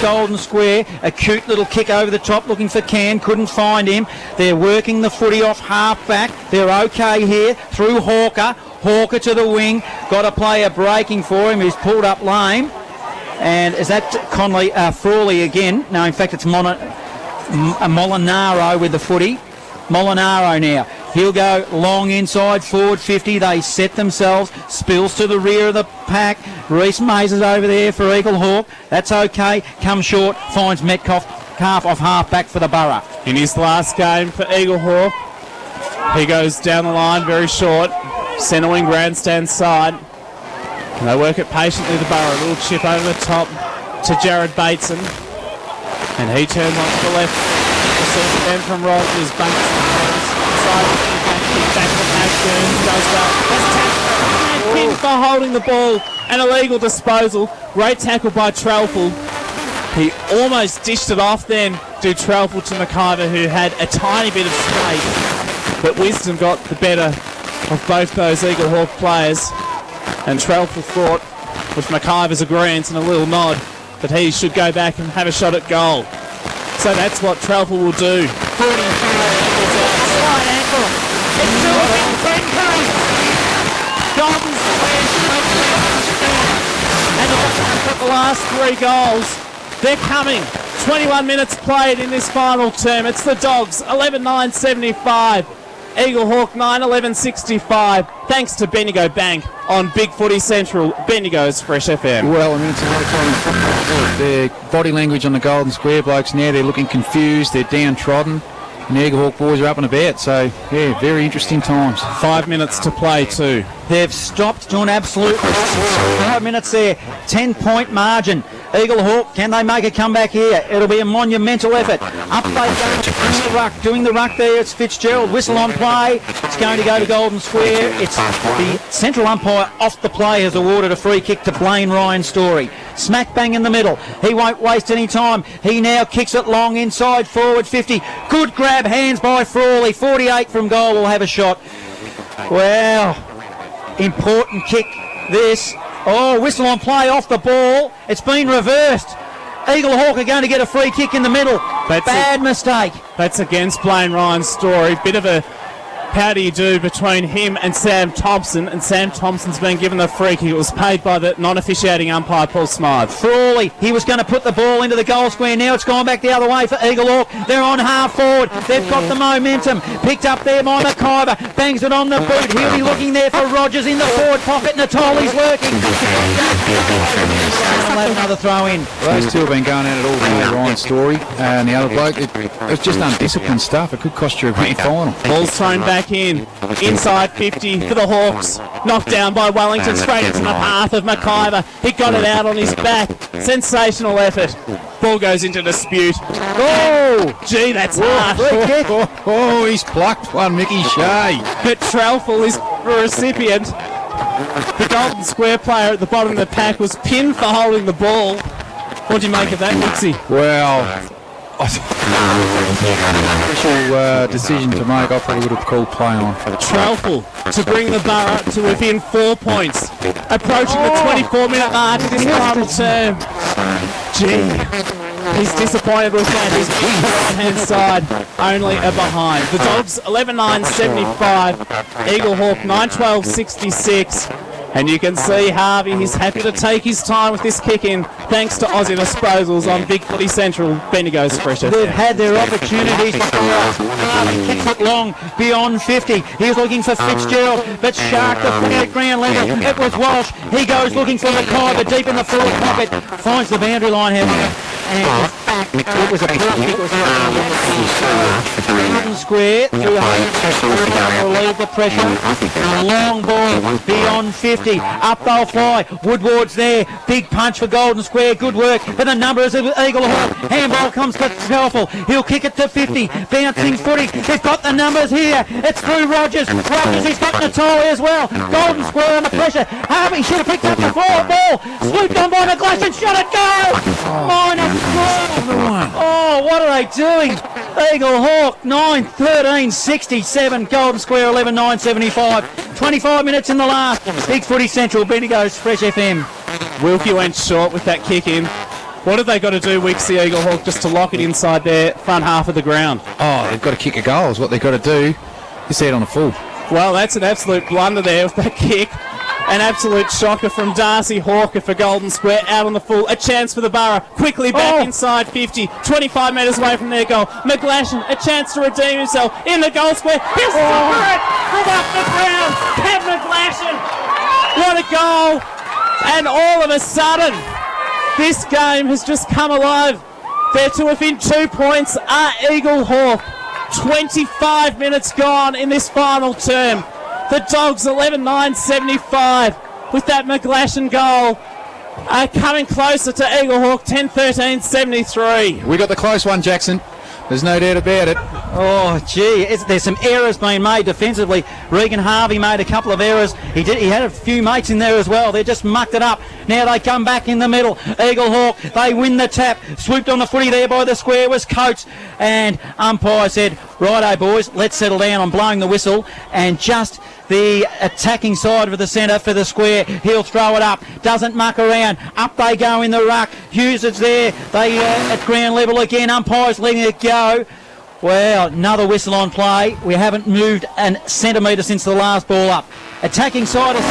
Golden Square. A cute little kick over the top looking for Can. Couldn't find him. They're working the footy off half back. They're okay here through Hawker. Hawker to the wing. Got a player breaking for him who's pulled up lame. And is that Conley, Frawley again? No, in fact it's Molinaro with the footy. Molinaro now. He'll go long inside, forward 50. They set themselves. Spills to the rear of the pack. Reece Mays is over there for Eagle Hawk. That's okay. Comes short. Finds Metcalf off half back for the Borough. In his last game for Eagle Hawk, he goes down the line very short. Centre wing grandstand side. And they work it patiently, the Borough. A little chip over the top to Jared Bateson. And he turns on to the left. Then from Rogers, Bateson inside. Back to Ashburn. Does well. King for holding the ball. An illegal disposal. Great tackle by Trelfel. He almost dished it off then to Trelfel to McIver, who had a tiny bit of space. But Wisdom got the better of both those Eagle Hawk players, and Trelfel thought, with McIver's agreement and a little nod, that he should go back and have a shot at goal. So that's what Trelfel will do. And the last 3 goals, they're coming. 21 minutes played in this final term. It's the Dogs, 11-9-75. Eagle Hawk 9-11-65. Thanks to Bendigo Bank on Big Footy Central, Bendigo's Fresh FM. Well, I mean, it's a lot of time in football. Their body language on the Golden Square blokes now, they're looking confused, they're downtrodden, and the Eagle Hawk boys are up and about. So, yeah, very interesting times. 5 minutes to play too. They've stopped to an absolute 5 minutes there. 10-point margin. Eagle Hawk, can they make a comeback here? It'll be a monumental effort. Up they go in the ruck. Doing the ruck there, it's Fitzgerald. Whistle on play. It's going to go to Golden Square. It's the central umpire off the play has awarded a free kick to Blaine Ryan Story. Smack bang in the middle. He won't waste any time. He now kicks it long inside, forward 50. Good grab, hands by Frawley. 48 from goal will have a shot. Well, important kick this. Oh, whistle on play off the ball. It's been reversed. Eagle Hawk are going to get a free kick in the middle. Bad mistake. That's against Blaine Ryan's Story. Bit of a how do you do between him and Sam Thompson, and Sam Thompson's been given the free kick. It was paid by the non-officiating umpire Paul Smythe. Frawley, he was going to put the ball into the goal square. Now it's gone back the other way for Eagle Hawk. They're on half forward. They've got the momentum. Picked up there by McIver. Bangs it on the boot. He'll be looking there for Rogers in the forward pocket. Natoli's working. I'll have another throw in. Well, those two have been going at it all day, Ryan Story and the other bloke. It's just undisciplined stuff. It could cost you a grand final. Ball's thrown back in. Inside 50 for the Hawks. Knocked down by Wellington straight into the path of McIver. He got it out on his back. Sensational effort. Ball goes into dispute. Oh, gee, that's hard. Oh, he's plucked one, Mickey Shea. But Trelfall is the recipient. The Golden Square player at the bottom of the pack was pinned for holding the ball. What do you make of that, Nixie? Well, official decision to make. I probably would have called play on. Trelfall to bring the Borough to within 4 points. Approaching the 24-minute mark of this final term. Gee, he's disappointed with that. His right-hand side only a behind. The Dogs 11-9-75. Eagle Hawk 9-12-66. And you can see Harvey, he's happy to take his time with this kick in, thanks to Aussie Disposals on Big Footy Central, Bendigo's Fresh FM. They've had their opportunities. Harvey kicks it long beyond 50. He's looking for Fitzgerald, but Shark the free at ground level. It was Walsh. He goes looking for McIver deep in the forward pocket. Finds the boundary line, however. And it was a kick. It was Golden Square through relieve the pressure. A long ball beyond 50. Up they'll fly. Woodward's there. Big punch for Golden Square. Good work for the numbers of Eagle Hawk. Handball comes to Trelfall. He'll kick it to 50. Bouncing footy. They've got the numbers here. It's through Rogers. He's got Natoli as well. Golden Square under pressure. Harvey should have picked up the forward ball. Swooped on by McGlashan. Shot it. Go! Minus 4. Oh, what are they doing? Eagle Hawk 9-13-67. Golden Square 11-9-75. 25 minutes in the last. Big Footy Central, Bendigo's Fresh FM. Wilkie went short with that kick in. What have they got to do, Wixie Eagle Hawk, just to lock it inside their front half of the ground? Oh, they've got to kick a goal is what they've got to do. Just out on the full. Well, that's an absolute blunder there with that kick. An absolute shocker from Darcy Hawker for Golden Square, out on the full. A chance for the Borough, quickly back inside 50, 25 metres away from their goal. McGlashan, a chance to redeem himself in the goal square. He'll score it from off the ground. Kev McGlashan, what a goal. And all of a sudden, this game has just come alive. They're to within 2 points are Eagle Hawk. 25 minutes gone in this final term. The Dogs 11-9-75 with that McGlashan goal are coming closer to Eagle Hawk 10-13-73. We got the close one, Jackson. There's no doubt about it. Oh, gee, there's some errors being made defensively. Regan Harvey made a couple of errors. He had a few mates in there as well. They just mucked it up. Now they come back in the middle. Eagle Hawk, they win the tap. Swooped on the footy there by the square was Coates. And umpire said, righto, boys, let's settle down. I'm blowing the whistle. And just the attacking side of the centre for the square. He'll throw it up. Doesn't muck around. Up they go in the ruck. Hughes is there. They at ground level again. Umpire's letting it go. Well, another whistle on play. We haven't moved a centimetre since the last ball up. Attacking side of the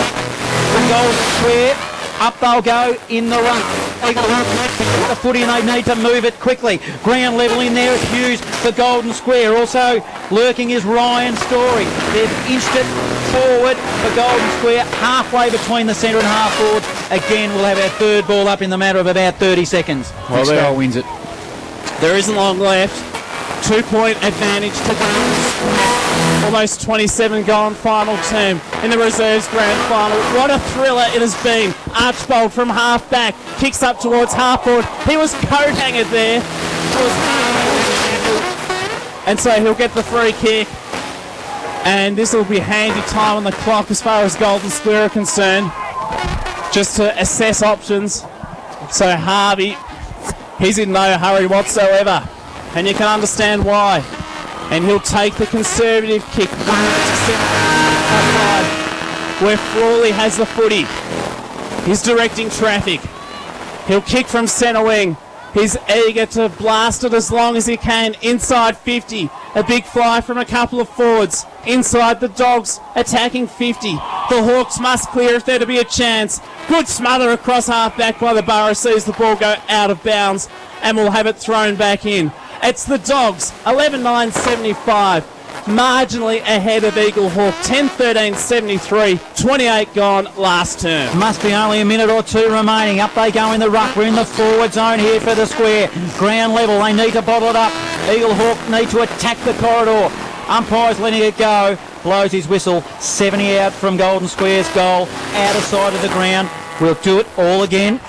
Golden Square. Up they'll go in the ruck. Eagle Hawk pick the footy and they need to move it quickly. Ground level in there is Hughes for Golden Square. Also lurking is Ryan Story. They've inched it forward for Golden Square, halfway between the centre and half forward. Again, we'll have our third ball up in the matter of about 30 seconds. Well, Skull wins it. There isn't long left. 2-point advantage to Golden. Almost 27 gone final term in the reserves grand final. What a thriller it has been. Archbold from half back kicks up towards half forward. He was coat hangered there. And so he'll get the free kick. And this will be handy time on the clock as far as Golden Square are concerned, just to assess options. So Harvey, he's in no hurry whatsoever, and you can understand why. And he'll take the conservative kick. where Frawley has the footy. He's directing traffic. He'll kick from centre wing. He's eager to blast it as long as he can. Inside 50. A big fly from a couple of forwards. Inside the Dogs, attacking 50. The Hawks must clear if there to be a chance. Good smother across half back by the Borough. Sees the ball go out of bounds and will have it thrown back in. It's the Dogs, 11-9-75. Marginally ahead of Eagle Hawk, 10-13-73, 28 gone last term. Must be only a minute or two remaining. Up they go in the ruck. We're in the forward zone here for the square. Ground level. They need to bottle it up. Eagle Hawk need to attack the corridor. Umpire's letting it go. Blows his whistle. 70 out from Golden Square's goal. Out of sight of the ground. We'll do it all again.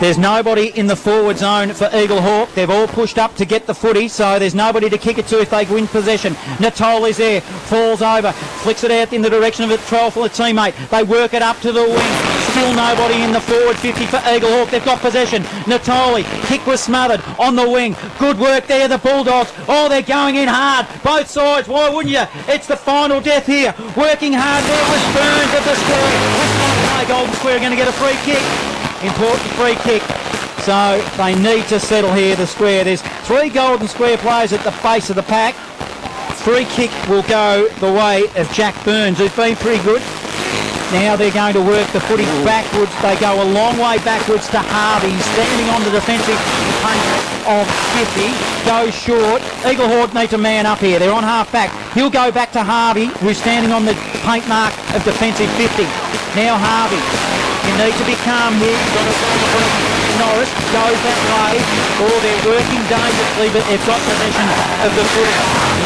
There's nobody in the forward zone for Eagle Hawk. They've all pushed up to get the footy, so there's nobody to kick it to if they win possession. Natoli's there, falls over, flicks it out in the direction of a trial for a teammate. They work it up to the wing. Still nobody in the forward 50 for Eagle Hawk. They've got possession. Natoli, kick was smothered on the wing. Good work there, the Bulldogs. Oh, they're going in hard. Both sides, why wouldn't you? It's the final death here. Working hard there was Burns at the square. Golden Square are going to get a free kick. Important free kick. So they need to settle here, the square. There's 3 Golden Square players at the base of the pack. Free kick will go the way of Jack Burns, who's been pretty good. Now they're going to work the footy backwards. They go a long way backwards to Harvey, standing on the defensive punch of 50. Goes short. Eagle Hawk need to man up here. They're on half back. He'll go back to Harvey, who's standing on the paint mark of defensive 50. Now Harvey. You need to be calm here. Norris goes that way. Oh, they're working dangerously, but they've got possession of the footy.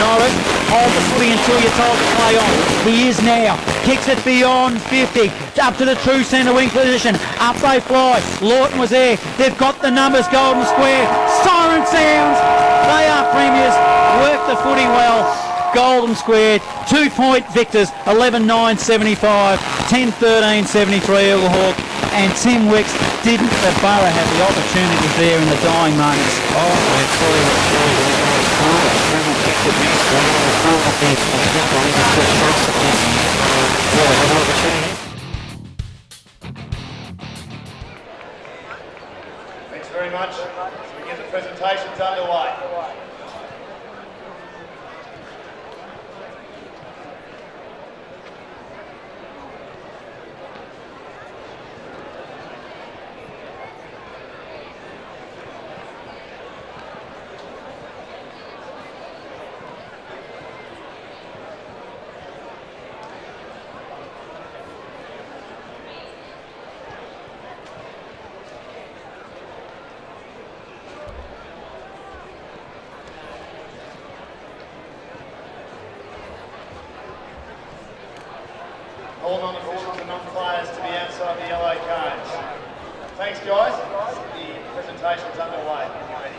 Norris, hold the footy until you're told to play on. He is now. Kicks it beyond 50. Up to the true centre wing position. Up they fly. Lawton was there. They've got the numbers, Golden Square. Siren sounds. They are premiers. Work the footy well. Golden Square, 2-point victors, 11-9-75, 10-13-73 Eagle Hawk, and Tim Wicks didn't the Borough have the opportunity there in the dying moments. Thanks very much. Let's begin the presentations underway. All non-officials and non-players to be outside the yellow cones. Thanks, guys. The presentation's underway. Ready.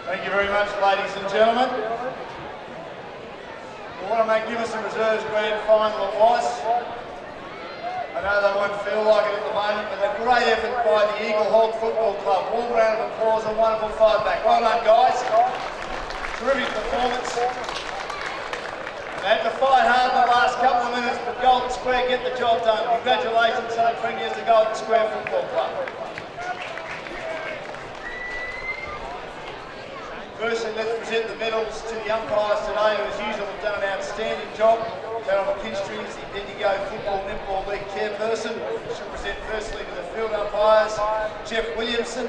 Thank you very much, ladies and gentlemen. What a magnificent reserves grand final it was. I know they won't feel like it at the moment, but a great effort by the Eagle Hawk Football Club. Warm round of applause and wonderful fight back. Well done, guys. Terrific performance. They had to fight hard in the last couple of minutes, but Golden Square get the job done. Congratulations to the premiers of Golden Square Football Club. Firstly, let's present the medals to the umpires today, who as usual have done an outstanding job. Carol McKinstry is the Bendigo Football Netball League chairperson. She'll present firstly to the field umpires, Jeff Williamson,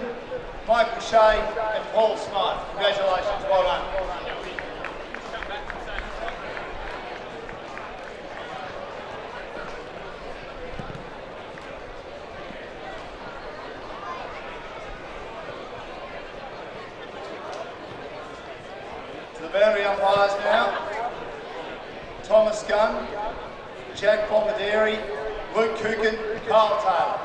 Michael Shea and Paul Smythe. Congratulations, well done. umpires now. Thomas Gunn, Jack Bombardieri, Luke Kukin, Carl Taylor.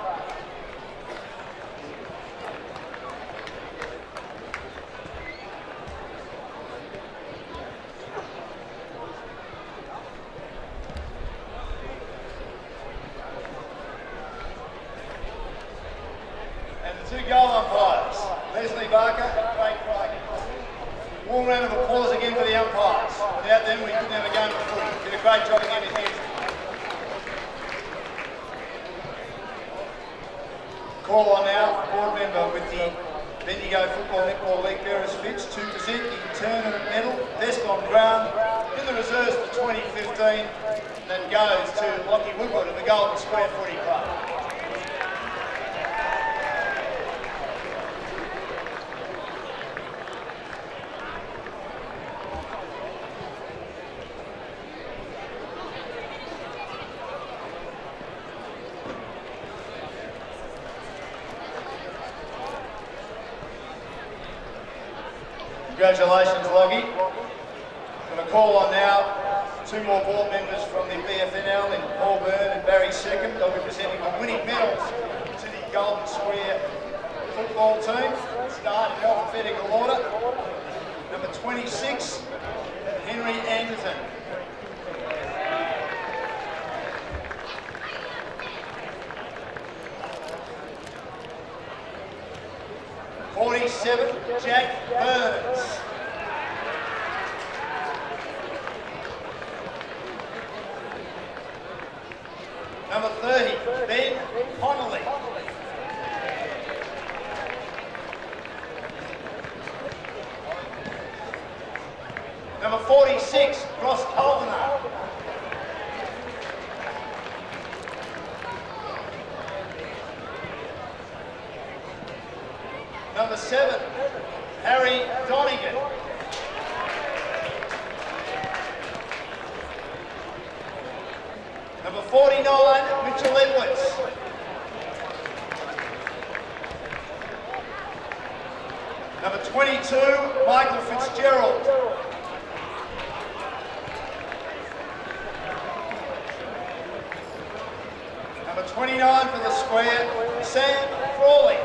And the two goal umpires, Leslie Barker, Craig Crichton. Warm round of applause again for the umpires. Without them, we couldn't have a game of footy. Did a great job again in here. Call on now, board member with the Bendigo Football Netball League Bearers Fitch to present the tournament medal, best on ground, in the reserves for 2015, that goes to Lockie Woodward of the Golden Square Footy Club. Congratulations, Loggie. I'm going to call on now two more board members from the BFNL in Paul Byrne and Barry Second. They'll be presenting the winning medals to the Golden Square football team. Start in alphabetical order. Number 26, Henry Anderson. '47, Jack Burns. Number 30, Ben Connolly. Number 46, Ross Colviner. Number 7, Harry Donegan. Number 49, Mitchell Edwards. Number 22, Michael Fitzgerald. Number 29 for the square, Sam Frawley.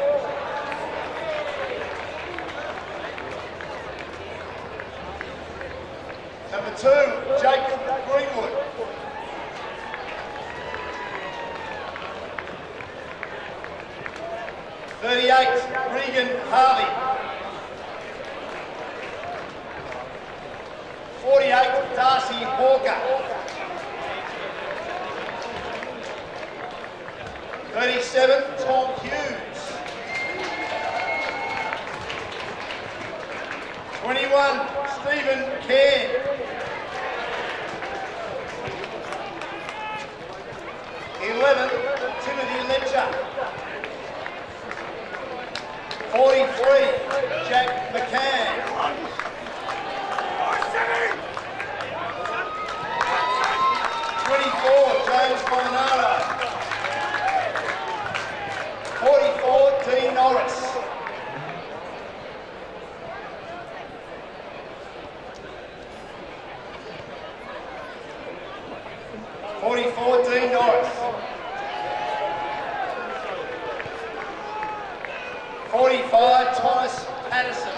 Number 2, Jacob Greenwood. '38, Regan Harvey. 48, Darcy Hawker. 37, Tom Hughes. 21, Stephen Cairn. 11, Timothy Letcher. 43, Jack McCann. 24, James Molinaro. 44, Dean Norris. 44, Dean Norris. 45, Thomas Patterson.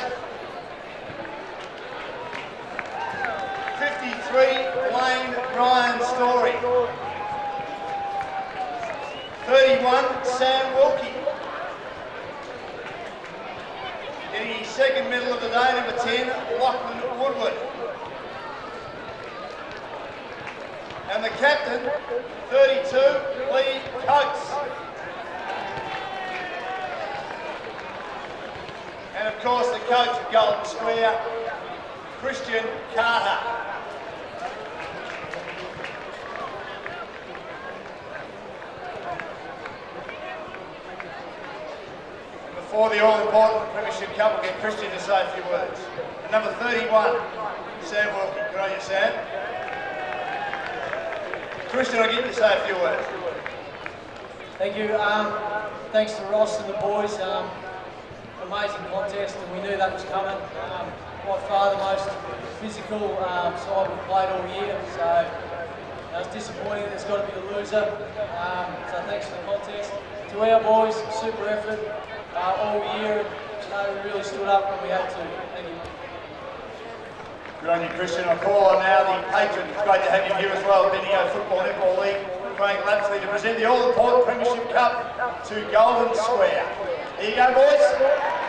53, Blaine Ryan Story. 31, Sam Wilkie. Getting his second medal of the day, number 10, Lachlan Woodward. And the captain, 32, Lee Coates. And of course the coach of Golden Square, Christian Carter. Before the all-important Premiership Cup, we'll get Christian to say a few words. And number 31, Sam Wilkie. Good on you, Sam. Christian, I'll get you to say a few words. Thank you. Thanks to Ross and the boys. Amazing contest, and we knew that was coming. By far the most physical side we've played all year. So it's disappointing that it's got to be the loser. So thanks for the contest. To our boys, super effort all year. We really stood up when we had to. Thank you. Good on you, Christian. I'll call on now the patron. It's great to have you here as well, Bendigo Football Netball League, Craig Lapsley, to present the all-important Premiership Cup to Golden Square. Here you go, boys.